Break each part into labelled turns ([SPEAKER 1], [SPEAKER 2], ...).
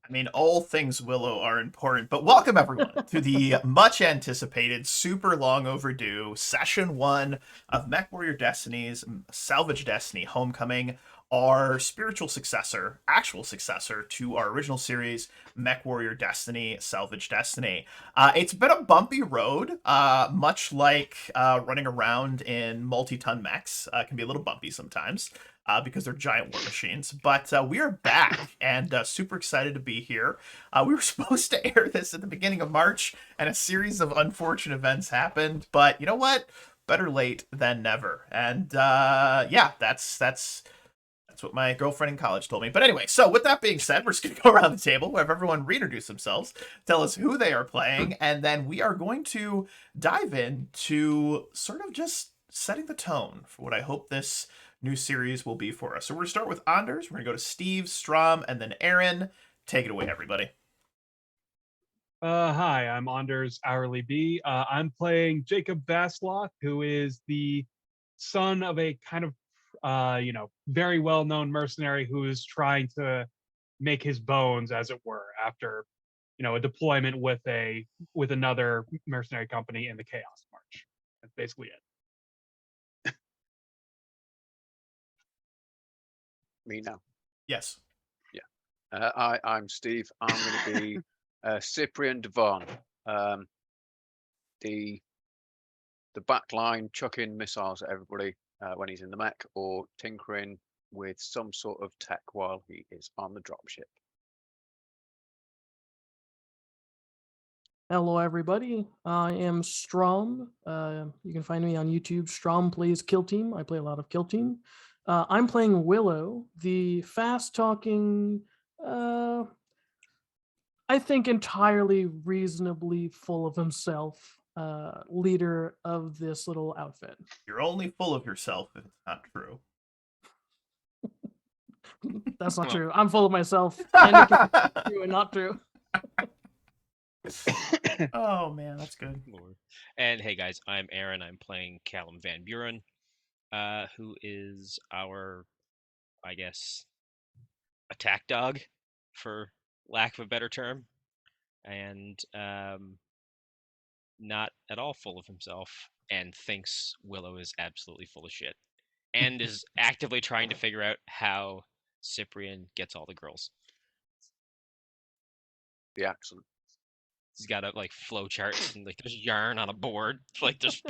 [SPEAKER 1] I mean, all things Willow are important, but welcome everyone to the much anticipated, super long overdue session one of Mechwarrior Destiny's Salvage Destiny Homecoming, our spiritual successor, actual successor to our original series, Mechwarrior Destiny Salvage Destiny. It's been a bumpy road, much like running around in multi-ton mechs. Can be a little bumpy sometimes because they're giant war machines. But we are back and super excited to be here. We were supposed to air this at the beginning of March, and a series of unfortunate events happened. But you know what? Better late than never. And yeah, that's what my girlfriend in college told me. But anyway, so with that being said, we're just going to go around the table, have everyone reintroduce themselves, tell us who they are playing, and then we are going to dive into sort of just setting the tone for what I hope this new series will be for us. So we're going to start with Anders, we're going to go to Steve, Strom, and then Aaron. Take it away, everybody.
[SPEAKER 2] Hi, I'm Anders Hourly B. I'm playing Jacob Baslock, who is the son of a kind of, very well-known mercenary who is trying to make his bones, as it were, after, a deployment with another mercenary company in the Chaos March. That's basically it.
[SPEAKER 3] Me now.
[SPEAKER 1] Yes.
[SPEAKER 3] Yeah. I'm Steve. I'm going to be Cyprian Devon, the backline chucking missiles at everybody when he's in the mech, or tinkering with some sort of tech while he is on the dropship.
[SPEAKER 4] Hello, everybody. I am Strom. You can find me on YouTube. Strom plays Kill Team. I play a lot of Kill Team. I'm playing Willow, the fast-talking, I think entirely reasonably full of himself leader of this little outfit.
[SPEAKER 1] You're only full of yourself if it's not true.
[SPEAKER 4] That's not true. I'm full of myself. And it can be true and not true.
[SPEAKER 1] Oh man, that's good.
[SPEAKER 5] Lord. And hey guys, I'm Aaron. I'm playing Callum Van Buren, who is our, I guess, attack dog, for lack of a better term, and not at all full of himself, and thinks Willow is absolutely full of shit, and is actively trying to figure out how Cyprian gets all the girls.
[SPEAKER 3] The accent.
[SPEAKER 5] He's got a like flow charts and like there's yarn on a board, like there's.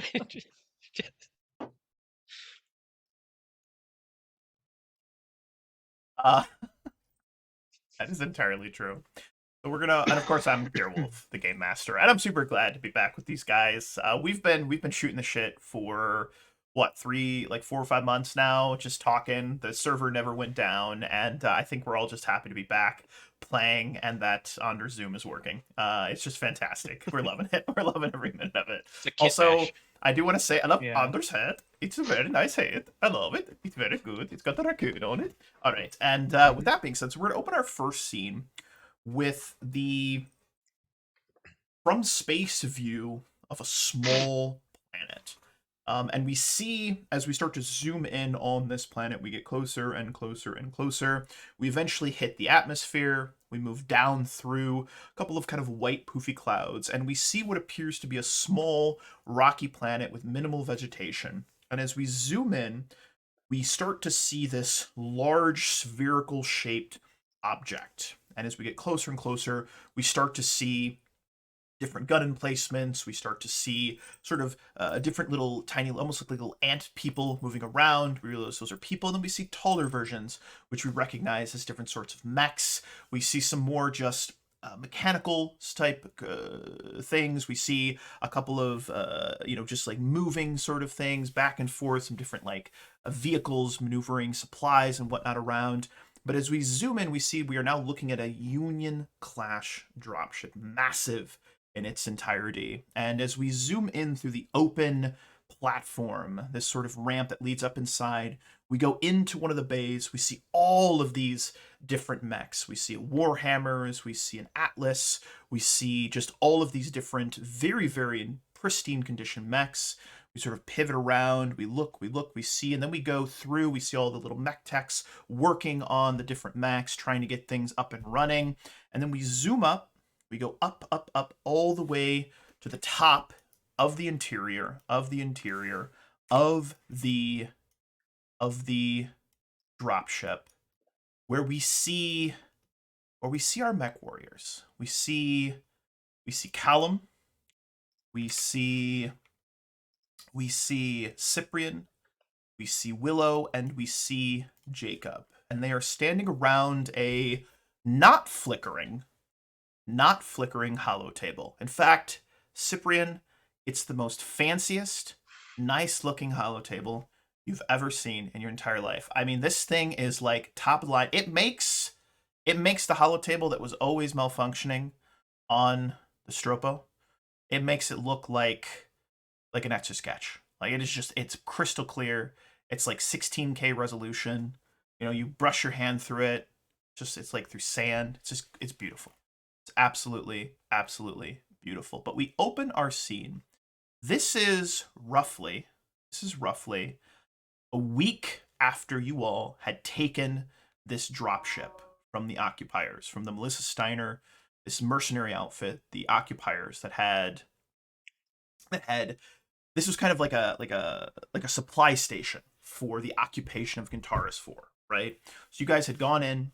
[SPEAKER 1] uh, that is entirely true. So we're gonna, and of course I'm Beerwolf, the game master, and I'm super glad to be back with these guys. We've been shooting the shit for what 4 or 5 months now, just talking. The server never went down, and I think we're all just happy to be back playing, and that under Zoom is working. It's just fantastic. We're loving it. We're loving every minute of it. Also, I do want to say I love Anders' hat. It's a very nice hat. I love it. It's very good. It's got the raccoon on it. All right, and with that being said, so we're gonna open our first scene with the from space view of a small planet. And we see, as we start to zoom in on this planet, we get closer and closer and closer. We eventually hit the atmosphere. We move down through a couple of kind of white poofy clouds, and we see what appears to be a small rocky planet with minimal vegetation. And as we zoom in, we start to see this large spherical shaped object. And as we get closer and closer, we start to see different gun emplacements. We start to see sort of different little tiny, almost like little ant people moving around. We realize those are people. And then we see taller versions, which we recognize as different sorts of mechs. We see some more just mechanical type things. We see a couple of, just like moving sort of things back and forth, some different like vehicles maneuvering supplies and whatnot around. But as we zoom in, we see we are now looking at a Union Clash dropship, massive in its entirety. And as we zoom in through the open platform, this sort of ramp that leads up inside, we go into one of the bays. We see all of these different mechs. We see Warhammers, we see an Atlas, we see just all of these different, very, very in pristine condition mechs. We We sort of pivot around, we look, we see, and then we go through, we see all the little mech techs working on the different mechs, trying to get things up and running. And then we zoom up, we go up, up, up, all the way to the top of the interior, of the dropship, where we see our mech warriors. We see Callum, we see Cyprian, we see Willow, and we see Jacob. And they are standing around a not flickering hollow table. In fact, Cyprian, it's the most fanciest, nice looking hollow table you've ever seen in your entire life. I mean, this thing is like top of the line. It makes the hollow table that was always malfunctioning on the Stropo. It makes it look like an Etch a Sketch. Like it's crystal clear. It's like 16K resolution. You know, you brush your hand through it. It's like through sand. It's beautiful. It's absolutely beautiful. But we open our scene. This is roughly a week after you all had taken this dropship from the occupiers, from the Melissa Steiner, this mercenary outfit, the occupiers that had this was kind of like a supply station for the occupation of Kentares IV, right? So you guys had gone in,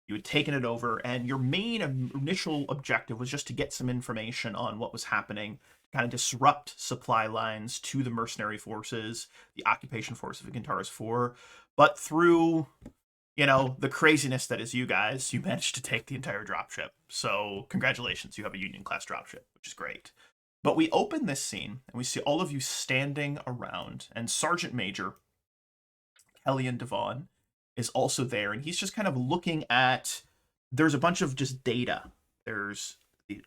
[SPEAKER 1] you had taken it over, and your main initial objective was just to get some information on what was happening, kind of disrupt supply lines to the mercenary forces, the occupation forces of Kentares IV. But through, you know, the craziness that is you guys, you managed to take the entire dropship. So congratulations, you have a Union class dropship, which is great. But we open this scene, and we see all of you standing around, and Sergeant Major Hellen Devon is also there, and he's just kind of looking at, there's a bunch of just data. There's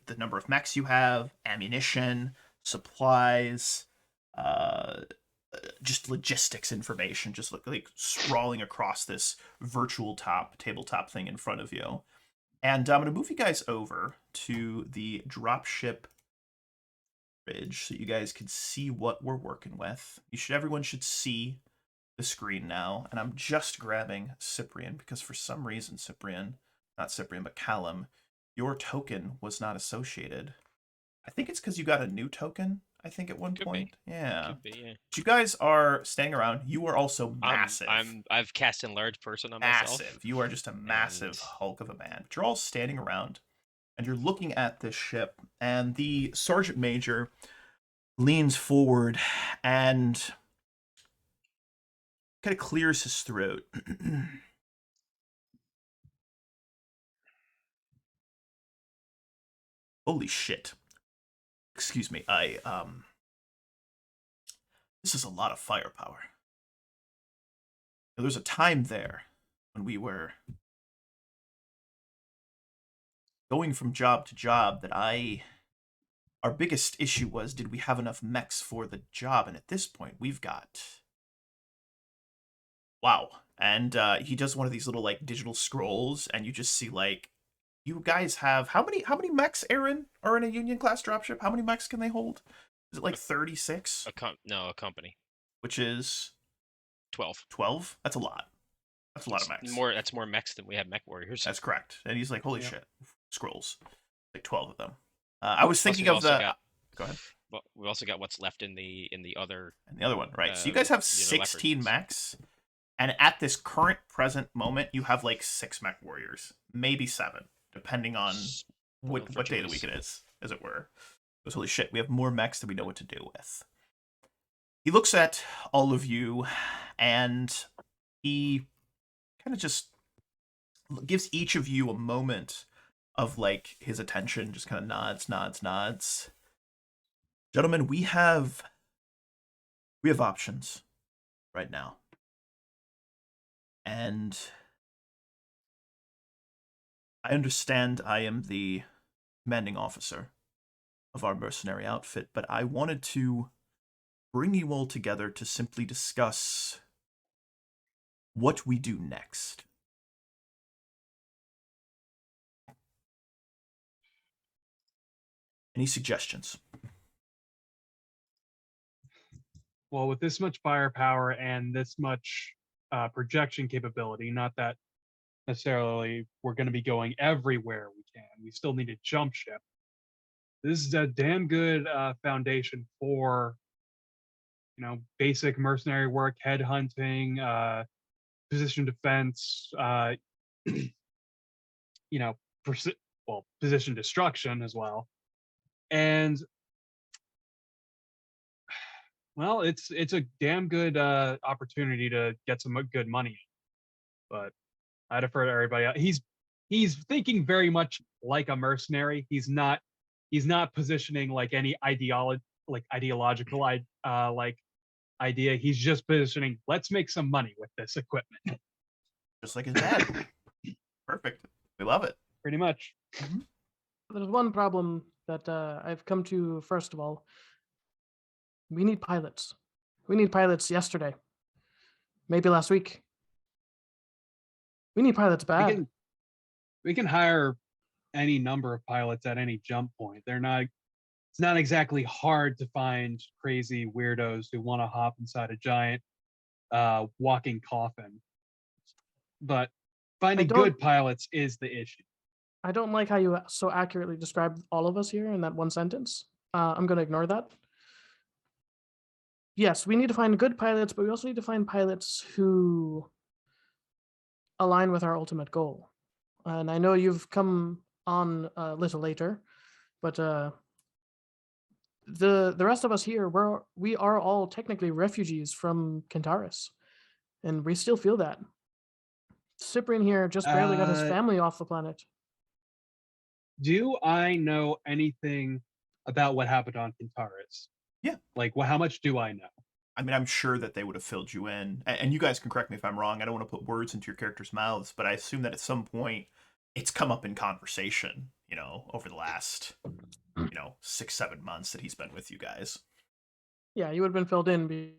[SPEAKER 1] the number of mechs you have, ammunition, supplies, just logistics information, just like sprawling across this virtual tabletop thing in front of you. And I'm going to move you guys over to the dropship bridge so you guys can see what we're working with. Everyone should see the screen now, and I'm just grabbing Cyprian because for some reason not Cyprian, but Callum, your token was not associated. I think it's because you got a new token, I think, at one point. Yeah.
[SPEAKER 5] Could be, yeah.
[SPEAKER 1] But you guys are standing around. You are also massive.
[SPEAKER 5] I've cast enlarged person on myself.
[SPEAKER 1] Massive. You are just a massive hulk of a man. But you're all standing around, and you're looking at this ship, and the Sergeant Major leans forward and kind of clears his throat. Holy shit. Excuse me. This is a lot of firepower. There was a time there when we were going from job to job that our biggest issue was, did we have enough mechs for the job? And at this point, we've got, wow. And he does one of these little like digital scrolls, and you just see like, you guys have, how many mechs, Aaron, are in a Union class dropship? How many mechs can they hold? Is it like 36?
[SPEAKER 5] A company.
[SPEAKER 1] Which is
[SPEAKER 5] 12.
[SPEAKER 1] 12? That's a lot. That's a lot of mechs.
[SPEAKER 5] That's more mechs than we have mech warriors.
[SPEAKER 1] That's correct. And he's like, holy shit, scrolls. Like 12 of them. I was thinking of the... Go ahead.
[SPEAKER 5] Well, we also got what's left in the other...
[SPEAKER 1] And the other one, right. So you guys have 16 mechs. And at this current present moment, you have like 6 mech warriors. Maybe 7, depending on what day of the week it is, as it were. Because holy shit, we have more mechs than we know what to do with. He looks at all of you, and he kind of just gives each of you a moment of like his attention, just kind of nods. Gentlemen, we have options right now. And I understand I am the commanding officer of our mercenary outfit, but I wanted to bring you all together to simply discuss what we do next. Any suggestions?
[SPEAKER 2] well, with this much firepower and this much projection capability, not that necessarily we're going to be going everywhere we can. We still need to jump ship. This is a damn good foundation for, basic mercenary work, headhunting, position defense, you know, position destruction as well. And well, it's a damn good opportunity to get some good money. But I defer to everybody else. He's thinking very much like a mercenary. He's not positioning like any ideological like idea. He's just positioning, let's make some money with this equipment.
[SPEAKER 1] Just like his dad. Perfect. We love it.
[SPEAKER 2] Pretty much.
[SPEAKER 4] There's one problem that I've come to. First of all, we need pilots. We need pilots yesterday. Maybe last week. We need pilots bad.
[SPEAKER 2] We can hire any number of pilots at any jump point. It's not exactly hard to find crazy weirdos who want to hop inside a giant walking coffin. But finding good pilots is the issue.
[SPEAKER 4] I don't like how you so accurately described all of us here in that one sentence. I'm going to ignore that. Yes, we need to find good pilots, but we also need to find pilots who align with our ultimate goal. And I know you've come on a little later, but the rest of us here, we are all technically refugees from Kentares, and we still feel that. Cyprian here just barely got his family off the planet.
[SPEAKER 2] Do I know anything about what happened on Kentares?
[SPEAKER 1] Yeah.
[SPEAKER 2] Like, how much do I know?
[SPEAKER 1] I mean, I'm sure that they would have filled you in. And you guys can correct me if I'm wrong. I don't want to put words into your characters' mouths, but I assume that at some point it's come up in conversation, over the last, 6-7 months that he's been with you guys.
[SPEAKER 4] Yeah, you would have been filled in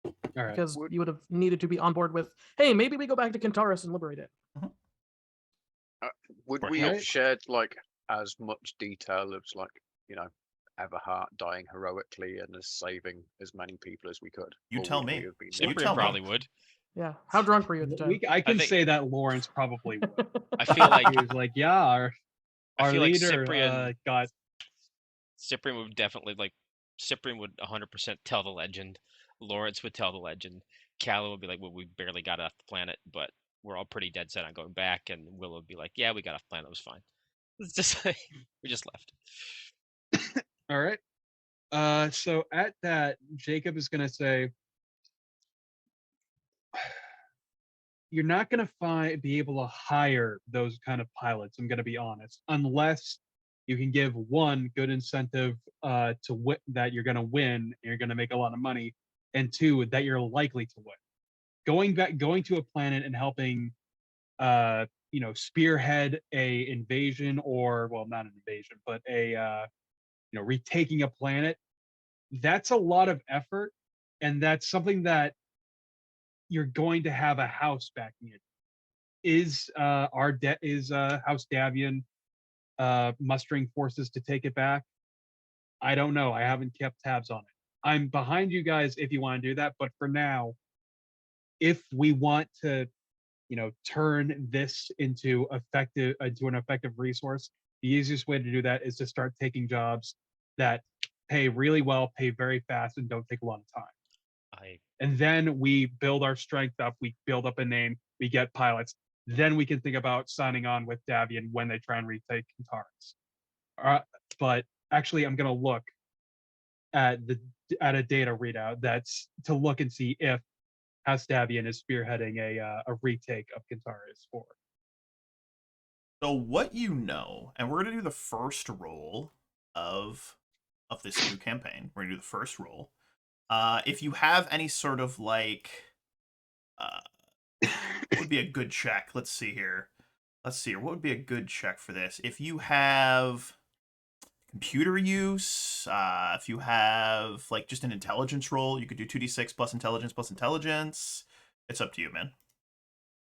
[SPEAKER 2] All right.
[SPEAKER 4] because you would have needed to be on board with, hey, maybe we go back to Kentares and liberate it.
[SPEAKER 3] Would we have shared like as much detail of like, Everhart dying heroically and as saving as many people as we could?
[SPEAKER 1] You
[SPEAKER 3] Or
[SPEAKER 1] tell
[SPEAKER 3] would we
[SPEAKER 1] me.
[SPEAKER 3] have been
[SPEAKER 1] You
[SPEAKER 3] like-
[SPEAKER 1] tell
[SPEAKER 5] Cyprian
[SPEAKER 1] me.
[SPEAKER 5] probably would.
[SPEAKER 4] Yeah. How drunk were you at the time?
[SPEAKER 2] I can
[SPEAKER 5] think-
[SPEAKER 2] say that Lawrence probably would.
[SPEAKER 5] I feel like
[SPEAKER 2] He was like, yeah,
[SPEAKER 5] I
[SPEAKER 2] our
[SPEAKER 5] feel like
[SPEAKER 2] leader
[SPEAKER 5] Cyprian
[SPEAKER 2] got.
[SPEAKER 5] Cyprian would definitely Cyprian would 100% tell the legend. Lawrence would tell the legend. Callum would be like, well, we barely got off the planet, but we're all pretty dead set on going back. And Willow would be like, yeah, we got off the planet. It was fine. It's just like, we just left.
[SPEAKER 2] All right. So at that, Jacob is going to say, you're not going to be able to hire those kind of pilots, I'm going to be honest, unless you can give one good incentive that you're going to win and you're going to make a lot of money, and two, that you're likely to win. Going to a planet and helping spearhead a invasion, or well, not an invasion, but a retaking a planet, that's a lot of effort, and that's something that you're going to have a house backing it. Is House Davian mustering forces to take it back? I don't know. I haven't kept tabs on it. I'm behind you guys if you want to do that, but for now, if we want to, turn this into an effective resource, the easiest way to do that is to start taking jobs that pay really well, pay very fast, and don't take a lot of time. And then we build our strength up, we build up a name, we get pilots. Then we can think about signing on with Davian when they try and retake Kentares. But actually, I'm going to look at a data readout that's to look and see if House Davian is spearheading a retake of Kentares IV.
[SPEAKER 1] So what and we're going to do the first roll of this new campaign. We're going to do the first roll. If you have any sort of what would be a good check? Let's see here. What would be a good check for this? If you have computer use, if you have just an intelligence roll, you could do 2d6 plus intelligence. It's up to you, man.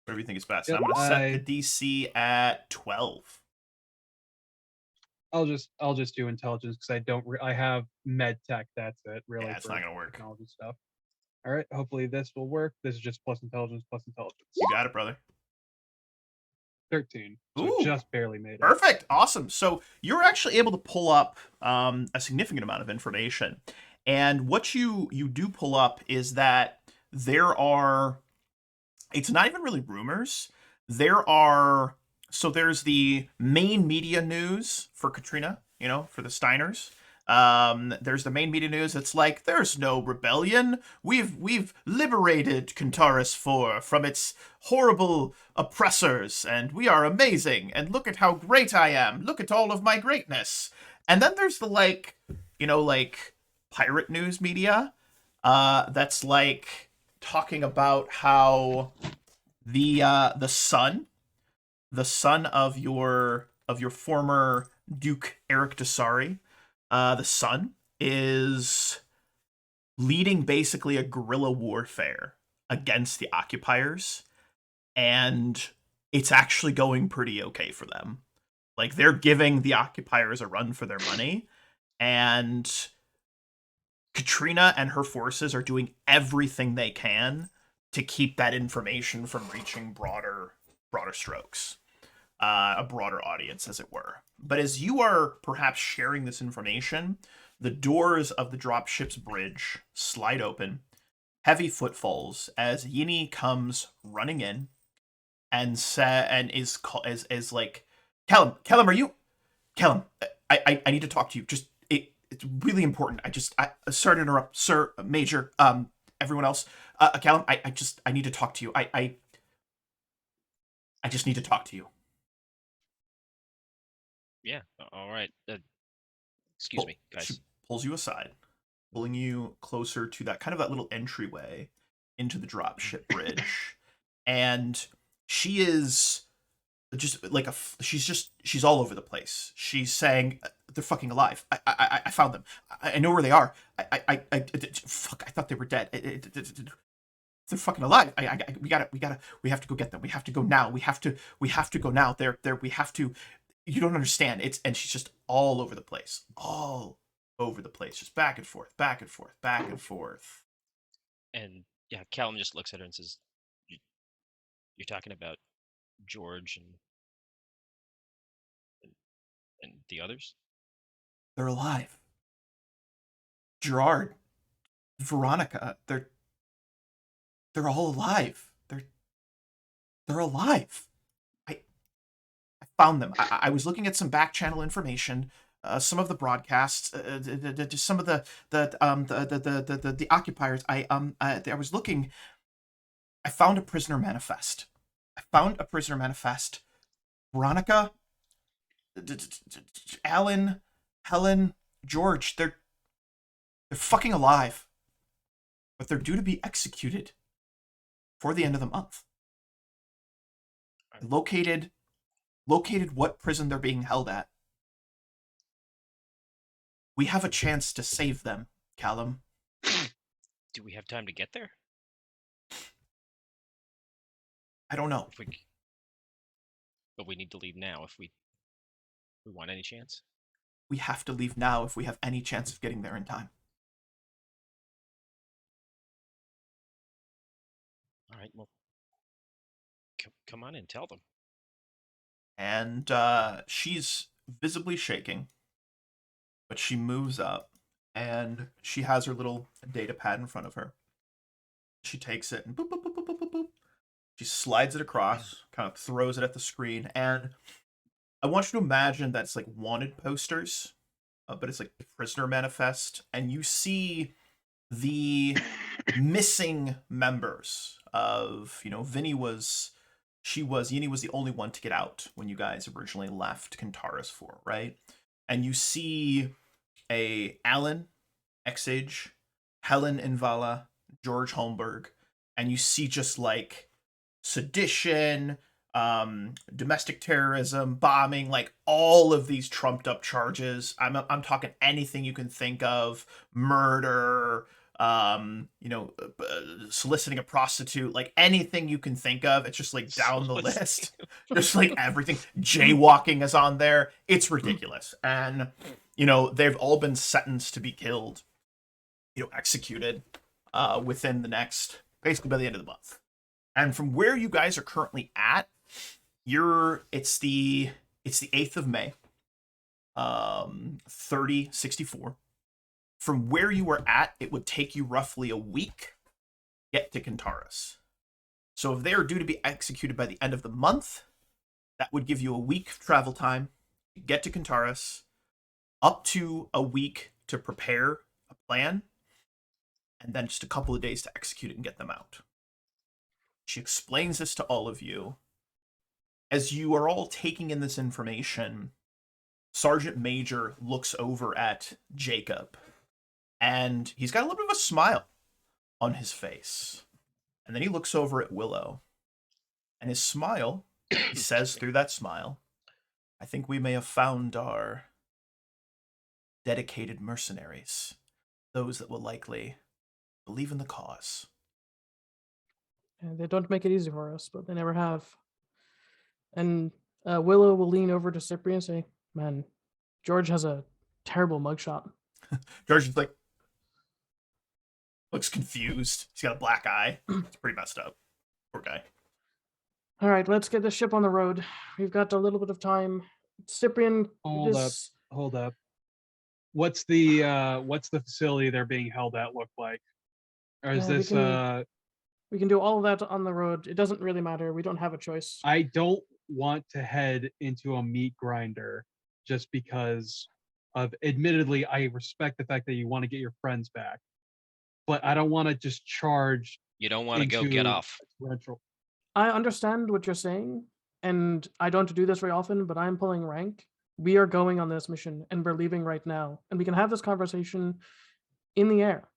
[SPEAKER 1] Whatever you think is best.
[SPEAKER 2] Yep,
[SPEAKER 1] I'm going to set the DC at 12.
[SPEAKER 2] I'll just do intelligence because I have med tech. That's it, really.
[SPEAKER 1] Yeah, it's not going to work.
[SPEAKER 2] Technology stuff. All right, hopefully this will work. This is just plus intelligence, plus intelligence.
[SPEAKER 1] You got it, brother.
[SPEAKER 2] 13. So
[SPEAKER 1] Ooh.
[SPEAKER 2] just barely made it.
[SPEAKER 1] Perfect. Awesome. So you're actually able to pull up a significant amount of information. And what you do pull up is that there are, it's not even really rumors. There's the main media news for Katrina, for the Steiners. There's the main media news. It's like, there's no rebellion. We've liberated Kentares IV from its horrible oppressors, and we are amazing. And look at how great I am. Look at all of my greatness. And then there's the like pirate news media, that's like talking about how the son of your former Duke Eric Desari, the son, is leading basically a guerrilla warfare against the occupiers, and it's actually going pretty okay for them. Like, they're giving the occupiers a run for their money, and Katrina and her forces are doing everything they can to keep that information from reaching broader strokes, a broader audience, as it were. But as you are perhaps sharing this information, the doors of the dropship's bridge slide open, heavy footfalls, as Yinny comes running in and is like, Callum, are you? Callum, I need to talk to you. It's really important. Sorry to interrupt, sir, Major, everyone else. Callum, I need to talk to you. I just need to talk to you.
[SPEAKER 5] Yeah. All right. Excuse me, guys.
[SPEAKER 1] She pulls you aside, pulling you closer to that little entryway into the dropship bridge, and she is just like she's all over the place. She's saying, they're fucking alive. I found them. I know where they are. Fuck, I thought they were dead. They're fucking alive. We have to go get them. We have to go now. We have to go now. We have to. You don't understand. And she's just all over the place. All over the place. Just back and forth, back and forth, back and forth.
[SPEAKER 5] And yeah, Callum just looks at her and says, "You're talking about George and the others?"
[SPEAKER 1] They're alive. Gerard, Veronica, they're all alive. They're alive. I found them. I was looking at some back channel information, some of the broadcasts, some of the occupiers. I was looking. I found a prisoner manifest. Veronica, Alan, Hellen, George, they're fucking alive. But they're due to be executed for the end of the month. Located what prison they're being held at. We have a chance to save them, Callum.
[SPEAKER 5] Do we have time to get there?
[SPEAKER 1] I don't know.
[SPEAKER 5] But we need to leave now if we want any chance.
[SPEAKER 1] We have to leave now if we have any chance of getting there in time.
[SPEAKER 5] All right, well, come on in, tell them.
[SPEAKER 1] And she's visibly shaking, but she moves up, and she has her little data pad in front of her. She takes it and boop, boop, boop, boop, boop, boop, boop. She slides it across, kind of throws it at the screen, and I want you to imagine that's like wanted posters, but it's like the prisoner manifest, and you see the missing members of, Yinny was the only one to get out when you guys originally left Kentares IV, right? And you see a Alan, Exage, Hellen Invala, George Holmberg, and you see just like sedition, domestic terrorism, bombing, like all of these trumped up charges. I'm talking anything you can think of, murder, soliciting a prostitute, like anything you can think of. It's just like down the list. Just like everything. Jaywalking is on there. It's ridiculous. And, they've all been sentenced to be killed, executed. within the next, basically by the end of the month. And from where you guys are currently at, it's the 8th of May, 3064. From where you were at, it would take you roughly a week to get to Kentares. So if they are due to be executed by the end of the month, that would give you a week travel time to get to Kentares, up to a week to prepare a plan, and then just a couple of days to execute it and get them out. She explains this to all of you. As you are all taking in this information, Sergeant Major looks over at Jacob, and he's got a little bit of a smile on his face. And then he looks over at Willow, and his smile, he says through that smile, I think we may have found our dedicated mercenaries, those that will likely believe in the cause.
[SPEAKER 4] And they don't make it easy for us, but they never have. And Willow will lean over to Cyprian and say, man, George has a terrible mugshot.
[SPEAKER 1] George is like, looks confused. He's got a black eye. It's pretty messed up. Poor guy.
[SPEAKER 4] All right, let's get the ship on the road. We've got a little bit of time. Cyprian,
[SPEAKER 2] Hold up. What's the facility they're being held at look like? Or is
[SPEAKER 4] we
[SPEAKER 2] this
[SPEAKER 4] we can do all of that on the road. It doesn't really matter. We don't have a choice.
[SPEAKER 2] I don't want to head into a meat grinder just because of, admittedly, I respect the fact that you want to get your friends back, but I don't want to just charge.
[SPEAKER 5] You don't want to go get off.
[SPEAKER 4] I understand what you're saying, and I don't do this very often, but I'm pulling rank. We are going on this mission, and we're leaving right now, and we can have this conversation in the air.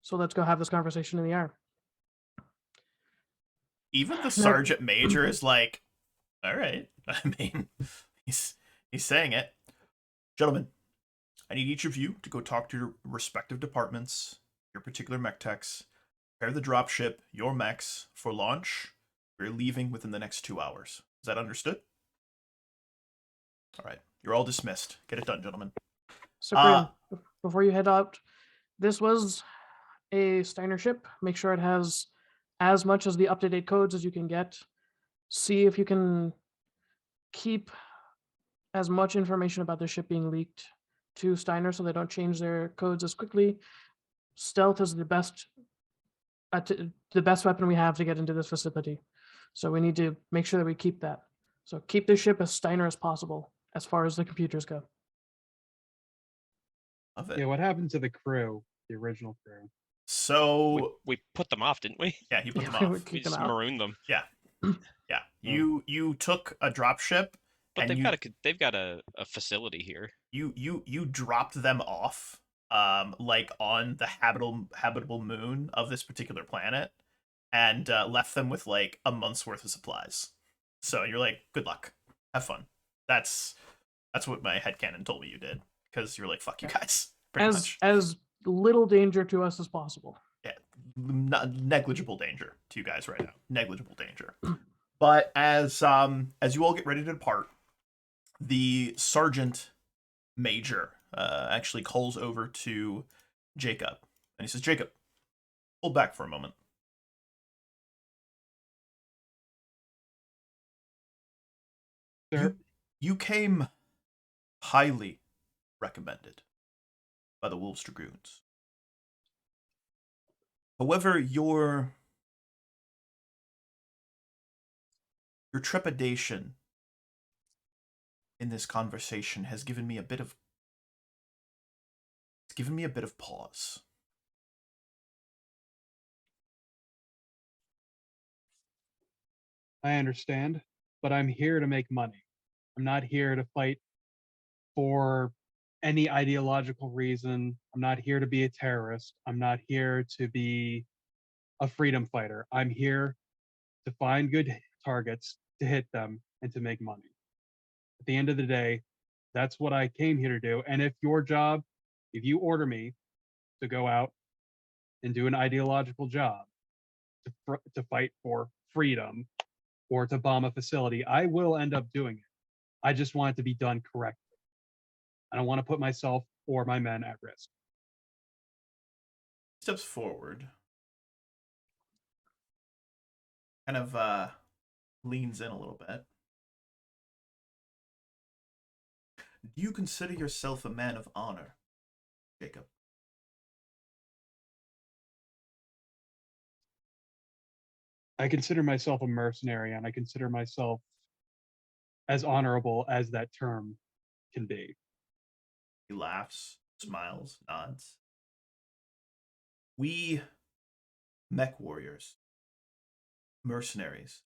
[SPEAKER 4] So let's go have this conversation in the air.
[SPEAKER 1] Even the Sergeant Major is like, all right. I mean, he's saying it. Gentlemen, I need each of you to go talk to your respective departments, your particular mech techs, prepare the dropship, your mechs, for launch. We're leaving within the next 2 hours. Is that understood? All right. You're all dismissed. Get it done, gentlemen.
[SPEAKER 4] Cyprian, before you head out, this was a Steiner ship. Make sure it has as much as the up-to-date codes as you can get. See if you can keep as much information about the ship being leaked to Steiner so they don't change their codes as quickly. Stealth is the best weapon we have to get into this facility. So we need to make sure that we keep that. So keep the ship as Steiner as possible as far as the computers go.
[SPEAKER 1] Love it.
[SPEAKER 2] Yeah, what happened to the crew, the original crew?
[SPEAKER 1] So
[SPEAKER 5] we put them off, didn't we?
[SPEAKER 1] yeah, he put
[SPEAKER 4] Yeah,
[SPEAKER 1] them
[SPEAKER 4] we
[SPEAKER 1] off.
[SPEAKER 4] keep
[SPEAKER 5] We
[SPEAKER 4] them
[SPEAKER 5] just
[SPEAKER 4] out.
[SPEAKER 5] marooned them.
[SPEAKER 1] Yeah. You took a dropship,
[SPEAKER 5] But
[SPEAKER 1] and
[SPEAKER 5] they've got a facility here.
[SPEAKER 1] you dropped them off, like on the habitable moon of this particular planet, and left them with like a month's worth of supplies. So you're like, good luck, have fun. That's what my headcanon told me you did, because you're like, fuck you guys, pretty much.
[SPEAKER 4] As little danger to us as possible.
[SPEAKER 1] Yeah, negligible danger to you guys right now. Negligible danger. But as you all get ready to depart, the Sergeant Major actually calls over to Jacob, and he says, Jacob, hold back for a moment.
[SPEAKER 2] Sir?
[SPEAKER 1] You came highly recommended by the Wolves Dragoons. However, your trepidation in this conversation has given me a bit of pause.
[SPEAKER 2] I understand, but I'm here to make money. I'm not here to fight for any ideological reason. I'm not here to be a terrorist. I'm not here to be a freedom fighter. I'm here to find good targets, to hit them, and to make money. At the end of the day, that's what I came here to do. And if you order me to go out and do an ideological job, to fight for freedom or to bomb a facility, I will end up doing it. I just want it to be done correctly. I don't want to put myself or my men at risk.
[SPEAKER 1] Steps forward, kind of leans in a little bit. Do you consider yourself a man of honor, Jacob?
[SPEAKER 2] I consider myself a mercenary, and I consider myself as honorable as that term can be.
[SPEAKER 1] He laughs, smiles, nods. We mech warriors, mercenaries,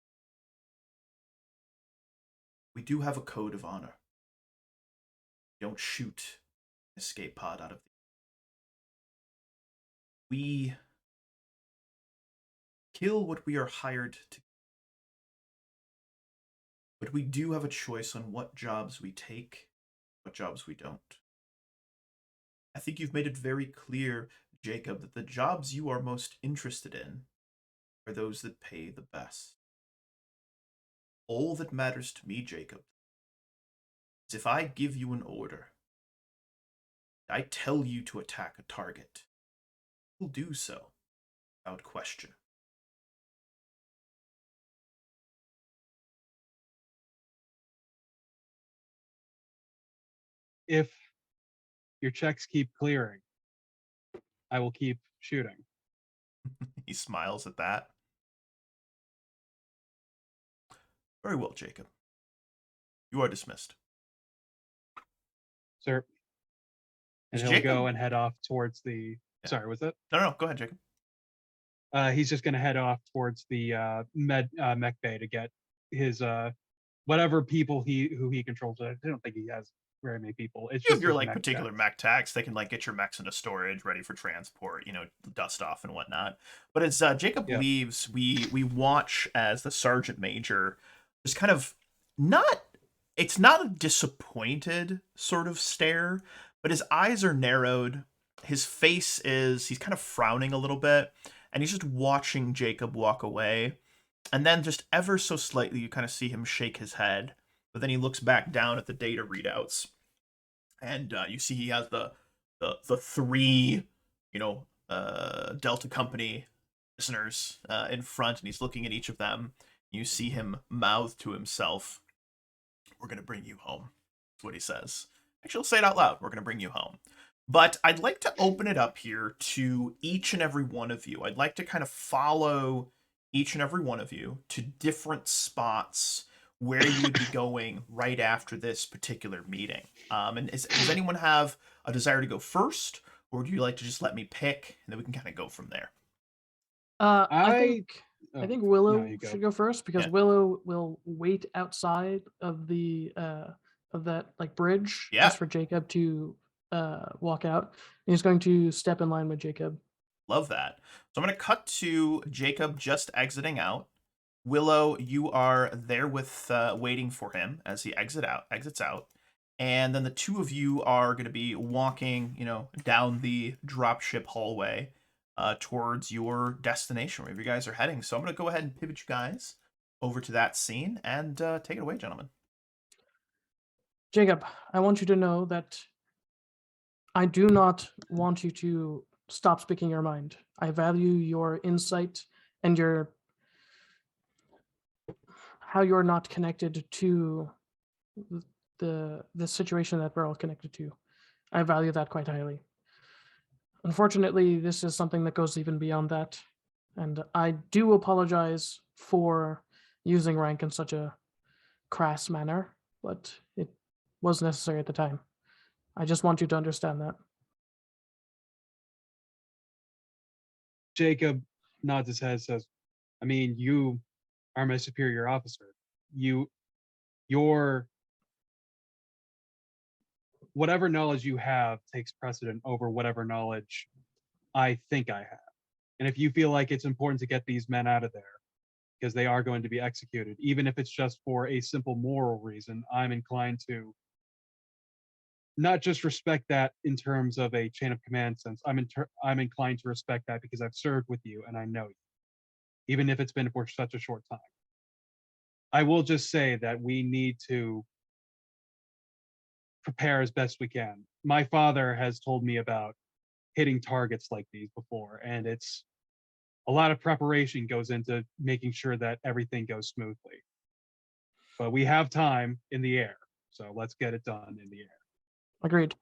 [SPEAKER 1] we do have a code of honor. We don't shoot an escape pod out of the. We kill what we are hired to. But we do have a choice on what jobs we take, what jobs we don't. I think you've made it very clear, Jacob, that the jobs you are most interested in are those that pay the best. All that matters to me, Jacob, is if I give you an order, I tell you to attack a target, you'll do so without question.
[SPEAKER 2] If your checks keep clearing, I will keep shooting.
[SPEAKER 1] He smiles at that. Very well, Jacob. You are dismissed.
[SPEAKER 2] Sir. And
[SPEAKER 1] Is
[SPEAKER 2] he'll
[SPEAKER 1] Jacob-
[SPEAKER 2] go and head off towards the.
[SPEAKER 1] Yeah.
[SPEAKER 2] Sorry, was it?
[SPEAKER 1] No, go ahead, Jacob.
[SPEAKER 2] He's just going to head off towards the mech bay to get his whatever people who he controls. I don't think he has very many people. It's
[SPEAKER 1] You have
[SPEAKER 2] just
[SPEAKER 1] your
[SPEAKER 2] his
[SPEAKER 1] like
[SPEAKER 2] mech
[SPEAKER 1] particular
[SPEAKER 2] techs.
[SPEAKER 1] mech tax. They can like get your mechs into storage, ready for transport. Dust off and whatnot. But as Jacob
[SPEAKER 2] Yeah.
[SPEAKER 1] leaves, we watch as the sergeant major just kind of not. It's not a disappointed sort of stare, but his eyes are narrowed. His face he's kind of frowning a little bit, and he's just watching Jacob walk away. And then just ever so slightly, you kind of see him shake his head. But then he looks back down at the data readouts, and you see he has the three, Delta Company listeners in front, and he's looking at each of them. You see him mouth to himself, "We're gonna bring you home." That's what he says. Actually, he'll say it out loud. "We're gonna bring you home." But I'd like to open it up here to each and every one of you. I'd like to kind of follow each and every one of you to different spots where you would be going right after this particular meeting. And does anyone have a desire to go first, or do you like to just let me pick, and then we can kind of go from there?
[SPEAKER 4] I
[SPEAKER 2] Oh,
[SPEAKER 4] think
[SPEAKER 2] no,
[SPEAKER 4] Willow
[SPEAKER 2] you go.
[SPEAKER 4] should go first because
[SPEAKER 1] Yeah.
[SPEAKER 4] Willow will wait outside of the of that like bridge
[SPEAKER 1] Yeah.
[SPEAKER 4] just for Jacob to walk out. And he's going to step in line with Jacob.
[SPEAKER 1] Love that. So I'm going to cut to Jacob just exiting out. Willow, you are there with waiting for him as he exits out. And then the two of you are going to be walking, down the dropship hallway towards your destination, wherever you guys are heading. So I'm going to go ahead and pivot you guys over to that scene and take it away, gentlemen.
[SPEAKER 4] Jacob, I want you to know that I do not want you to stop speaking your mind. I value your insight and how you're not connected to the situation that we're all connected to. I value that quite highly. Unfortunately, this is something that goes even beyond that, and I do apologize for using rank in such a crass manner, but it was necessary at the time. I just want you to understand that.
[SPEAKER 2] Jacob nods his head, says, "I mean, you are my superior officer. Your whatever knowledge you have takes precedent over whatever knowledge I think I have. And if you feel like it's important to get these men out of there because they are going to be executed, even if it's just for a simple moral reason, I'm inclined to not just respect that in terms of a chain of command sense. I'm inclined to respect that because I've served with you and I know you, even if it's been for such a short time. I will just say that we need to prepare as best we can. My father has told me about hitting targets like these before, and it's a lot of preparation goes into making sure that everything goes smoothly. But we have time in the air, so let's get it done in the air.
[SPEAKER 4] Agreed.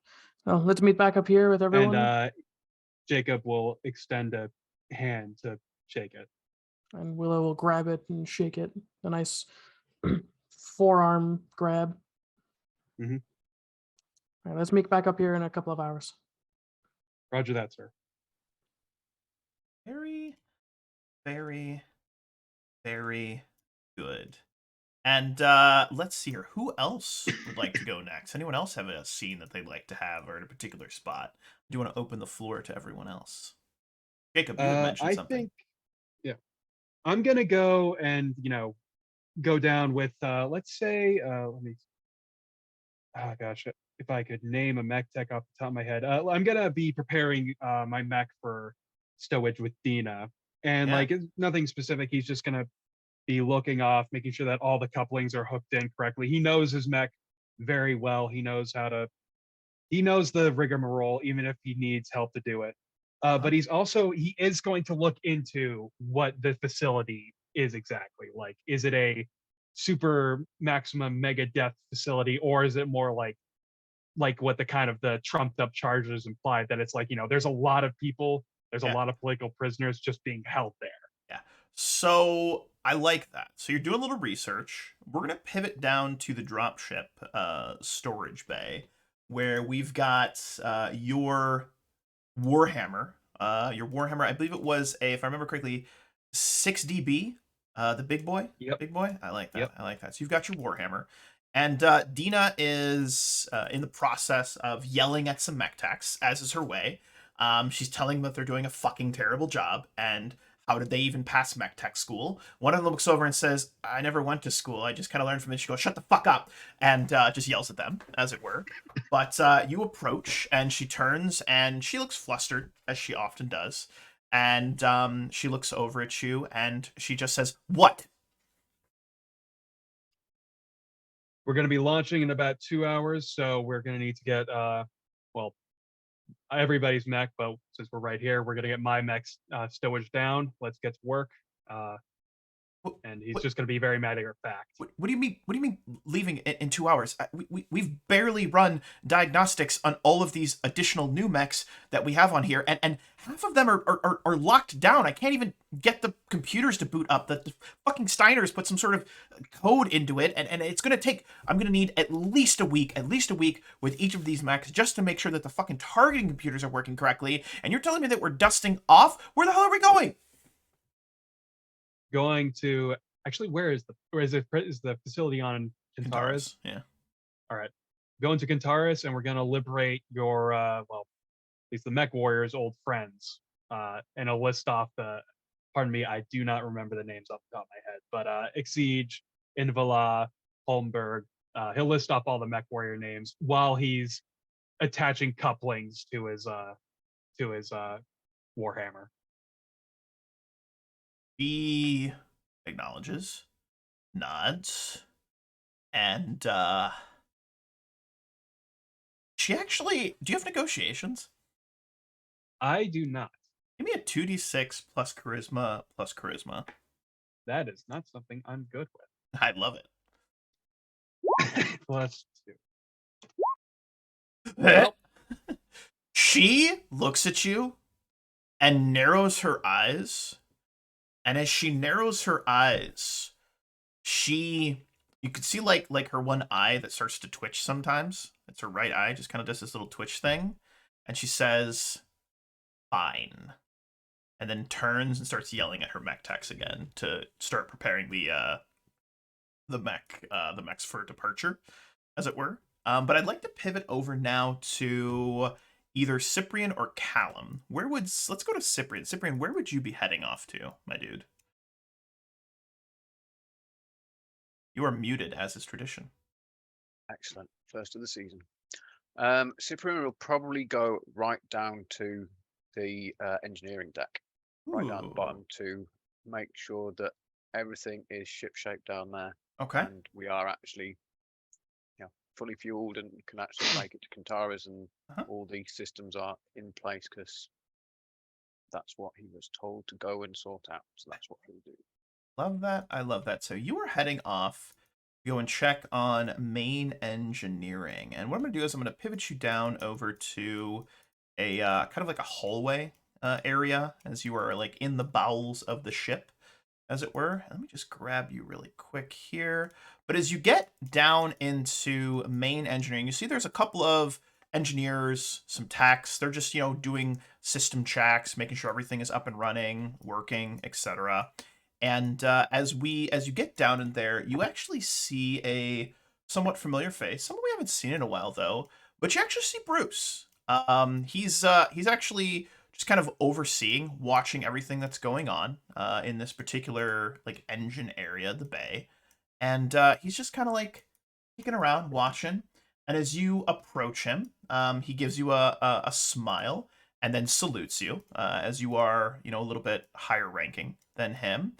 [SPEAKER 4] Well, let's meet back up here with everyone.
[SPEAKER 2] And Jacob will extend a hand to shake it.
[SPEAKER 4] And Willow will grab it and shake it. A nice forearm grab.
[SPEAKER 2] Mhm.
[SPEAKER 4] All right, let's meet back up here in a couple of hours.
[SPEAKER 2] Roger that, sir.
[SPEAKER 1] Very, very, very good. And let's see here. Who else would like to go next? Anyone else have a scene that they'd like to have or at a particular spot? I do want to open the floor to everyone else. Jacob, you had mentioned
[SPEAKER 2] I
[SPEAKER 1] something.
[SPEAKER 2] think, yeah, I'm gonna go and go down with let's say let me. Oh gosh, if I could name a mech tech off the top of my head, I'm gonna be preparing my mech for stowage with Dina, and
[SPEAKER 1] Yeah.
[SPEAKER 2] like it's nothing specific. He's just gonna be looking off, making sure that all the couplings are hooked in correctly. He knows his mech very well. He knows he knows the rigmarole, even if he needs help to do it. But he is going to look into what the facility is exactly. Like, is it a super maximum mega death facility, or is it more like what the kind of the trumped up charges imply, that it's like, there's a lot of people, there's a
[SPEAKER 1] Yeah.
[SPEAKER 2] lot of political prisoners just being held there.
[SPEAKER 1] Yeah. So I like that. So you're doing a little research. We're gonna pivot down to the dropship storage bay, where we've got your Warhammer. Your Warhammer, I believe it was if I remember correctly, 6 DB. The big boy.
[SPEAKER 2] Yep.
[SPEAKER 1] Big boy. I like that.
[SPEAKER 2] Yep.
[SPEAKER 1] I like that. So you've got your Warhammer. And Dina is in the process of yelling at some mech techs, as is her way. She's telling them that they're doing a fucking terrible job, and how did they even pass mech tech school? One of them looks over and says, I never went to school. I just kind of learned from it. She goes, shut the fuck up, and just yells at them, as it were. But you approach, and she turns, and she looks flustered, as she often does. And she looks over at you, and she just says, what?
[SPEAKER 2] We're going to be launching in about 2 hours, so we're going to need to get everybody's mech, but since we're right here, we're going to get my mech's stowage down. Let's get to work. And he's just going to be very matter of fact.
[SPEAKER 1] What do you mean? What do you mean leaving in 2 hours? We've barely run diagnostics on all of these additional new mechs that we have on here, and half of them are locked down. I can't even get the computers to boot up. The fucking Steiners put some sort of code into it, and it's gonna take. I'm gonna need at least a week with each of these mechs just to make sure that the fucking targeting computers are working correctly. And you're telling me that we're dusting off? Where the hell are we going?
[SPEAKER 2] Going to actually, is the facility on Kentares?
[SPEAKER 1] Yeah.
[SPEAKER 2] All right, going to Kentares, and we're going to liberate your at least the Mechwarrior's old friends, and I'll list off pardon me, I do not remember the names off the top of my head, but Exige, Invala, Holmberg. He'll list off all the Mechwarrior names while he's attaching couplings to his Warhammer.
[SPEAKER 1] He acknowledges, nods, and she actually. Do you have negotiations?
[SPEAKER 2] I do not.
[SPEAKER 1] Give me a 2d6 plus charisma plus charisma.
[SPEAKER 2] That is not something I'm good with.
[SPEAKER 1] I love it.
[SPEAKER 2] Plus 2.
[SPEAKER 1] Well, she looks at you and narrows her eyes. And as she narrows her eyes, you could see like her one eye that starts to twitch sometimes. It's her right eye, just kind of does this little twitch thing. And she says, fine. And then turns and starts yelling at her mech techs again to start preparing the mechs for departure, as it were. But I'd like to pivot over now to either Cyprian or Callum. Let's go to Cyprian. Cyprian, where would you be heading off to, my dude? You are muted, as is tradition.
[SPEAKER 3] Excellent. First of the season. Cyprian will probably go right down to the engineering deck, right down the bottom, to make sure that everything is shipshape down there.
[SPEAKER 1] Okay.
[SPEAKER 3] And we are actually fully fueled and can actually make it to Kentares, and all the systems are in place, because that's what he was told to go and sort out. So that's what he'll do.
[SPEAKER 1] Love that. I love that. So you are heading off. Go and check on main engineering. And what I'm going to do is I'm going to pivot you down over to a kind of like a hallway area as you are like in the bowels of the ship, as it were. Let me just grab you really quick here. But as you get down into main engineering, you see there's a couple of engineers, some techs. They're just, doing system checks, making sure everything is up and running, working, etc. And as you get down in there, you actually see a somewhat familiar face. Someone we haven't seen in a while, though. But you actually see Bruce. He's actually just kind of overseeing, watching everything that's going on in this particular like engine area, the bay, and he's just kind of like kicking around, watching. And as you approach him, he gives you a smile and then salutes you as you are, a little bit higher ranking than him.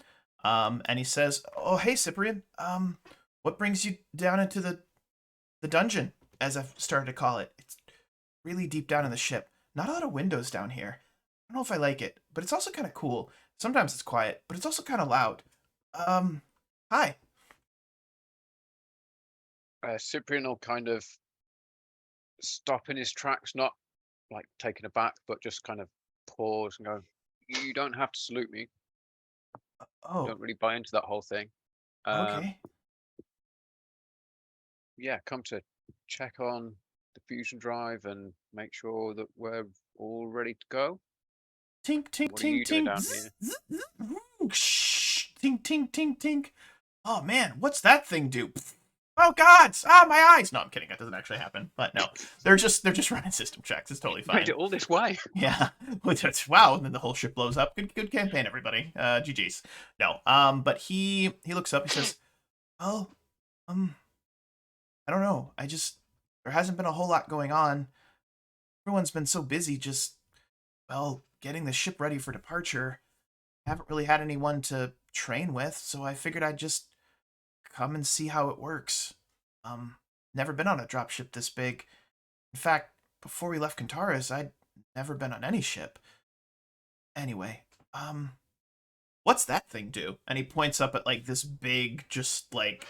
[SPEAKER 1] And he says, "Oh, hey, Cyprian. What brings you down into the dungeon, as I've started to call it? It's really deep down in the ship. Not a lot of windows down here. I don't know if I like it, but it's also kind of cool. Sometimes it's quiet, but it's also kind of loud. Hi."
[SPEAKER 3] Cyprian will kind of stop in his tracks, not like taken aback, but just kind of pause and go, "You don't have to salute me.
[SPEAKER 1] Oh,
[SPEAKER 3] Don't really buy into that whole thing.
[SPEAKER 1] okay.
[SPEAKER 3] Yeah, come to check on the fusion drive and make sure that we're all ready to go.
[SPEAKER 1] Tink, tink,
[SPEAKER 3] What are you
[SPEAKER 1] tink,
[SPEAKER 3] doing
[SPEAKER 1] tink.
[SPEAKER 3] down
[SPEAKER 1] Zzz,
[SPEAKER 3] here?"
[SPEAKER 1] zzz, zzz, woo, shh, tink, tink, tink, tink. Oh man, what's that thing do? Oh God! My eyes. No, I'm kidding. That doesn't actually happen. But no, they're just running system checks. It's totally fine.
[SPEAKER 3] Made it all this way.
[SPEAKER 1] Yeah. Wow. And then the whole ship blows up. Good campaign, everybody. GG's. No. But he looks up. He says, "Oh, I don't know. There hasn't been a whole lot going on. Everyone's been so busy just, well, getting the ship ready for departure. I haven't really had anyone to train with, so I figured I'd just come and see how it works. Never been on a dropship this big. In fact, before we left Kentares, I'd never been on any ship. Anyway, what's that thing do?" And he points up at like this big, just like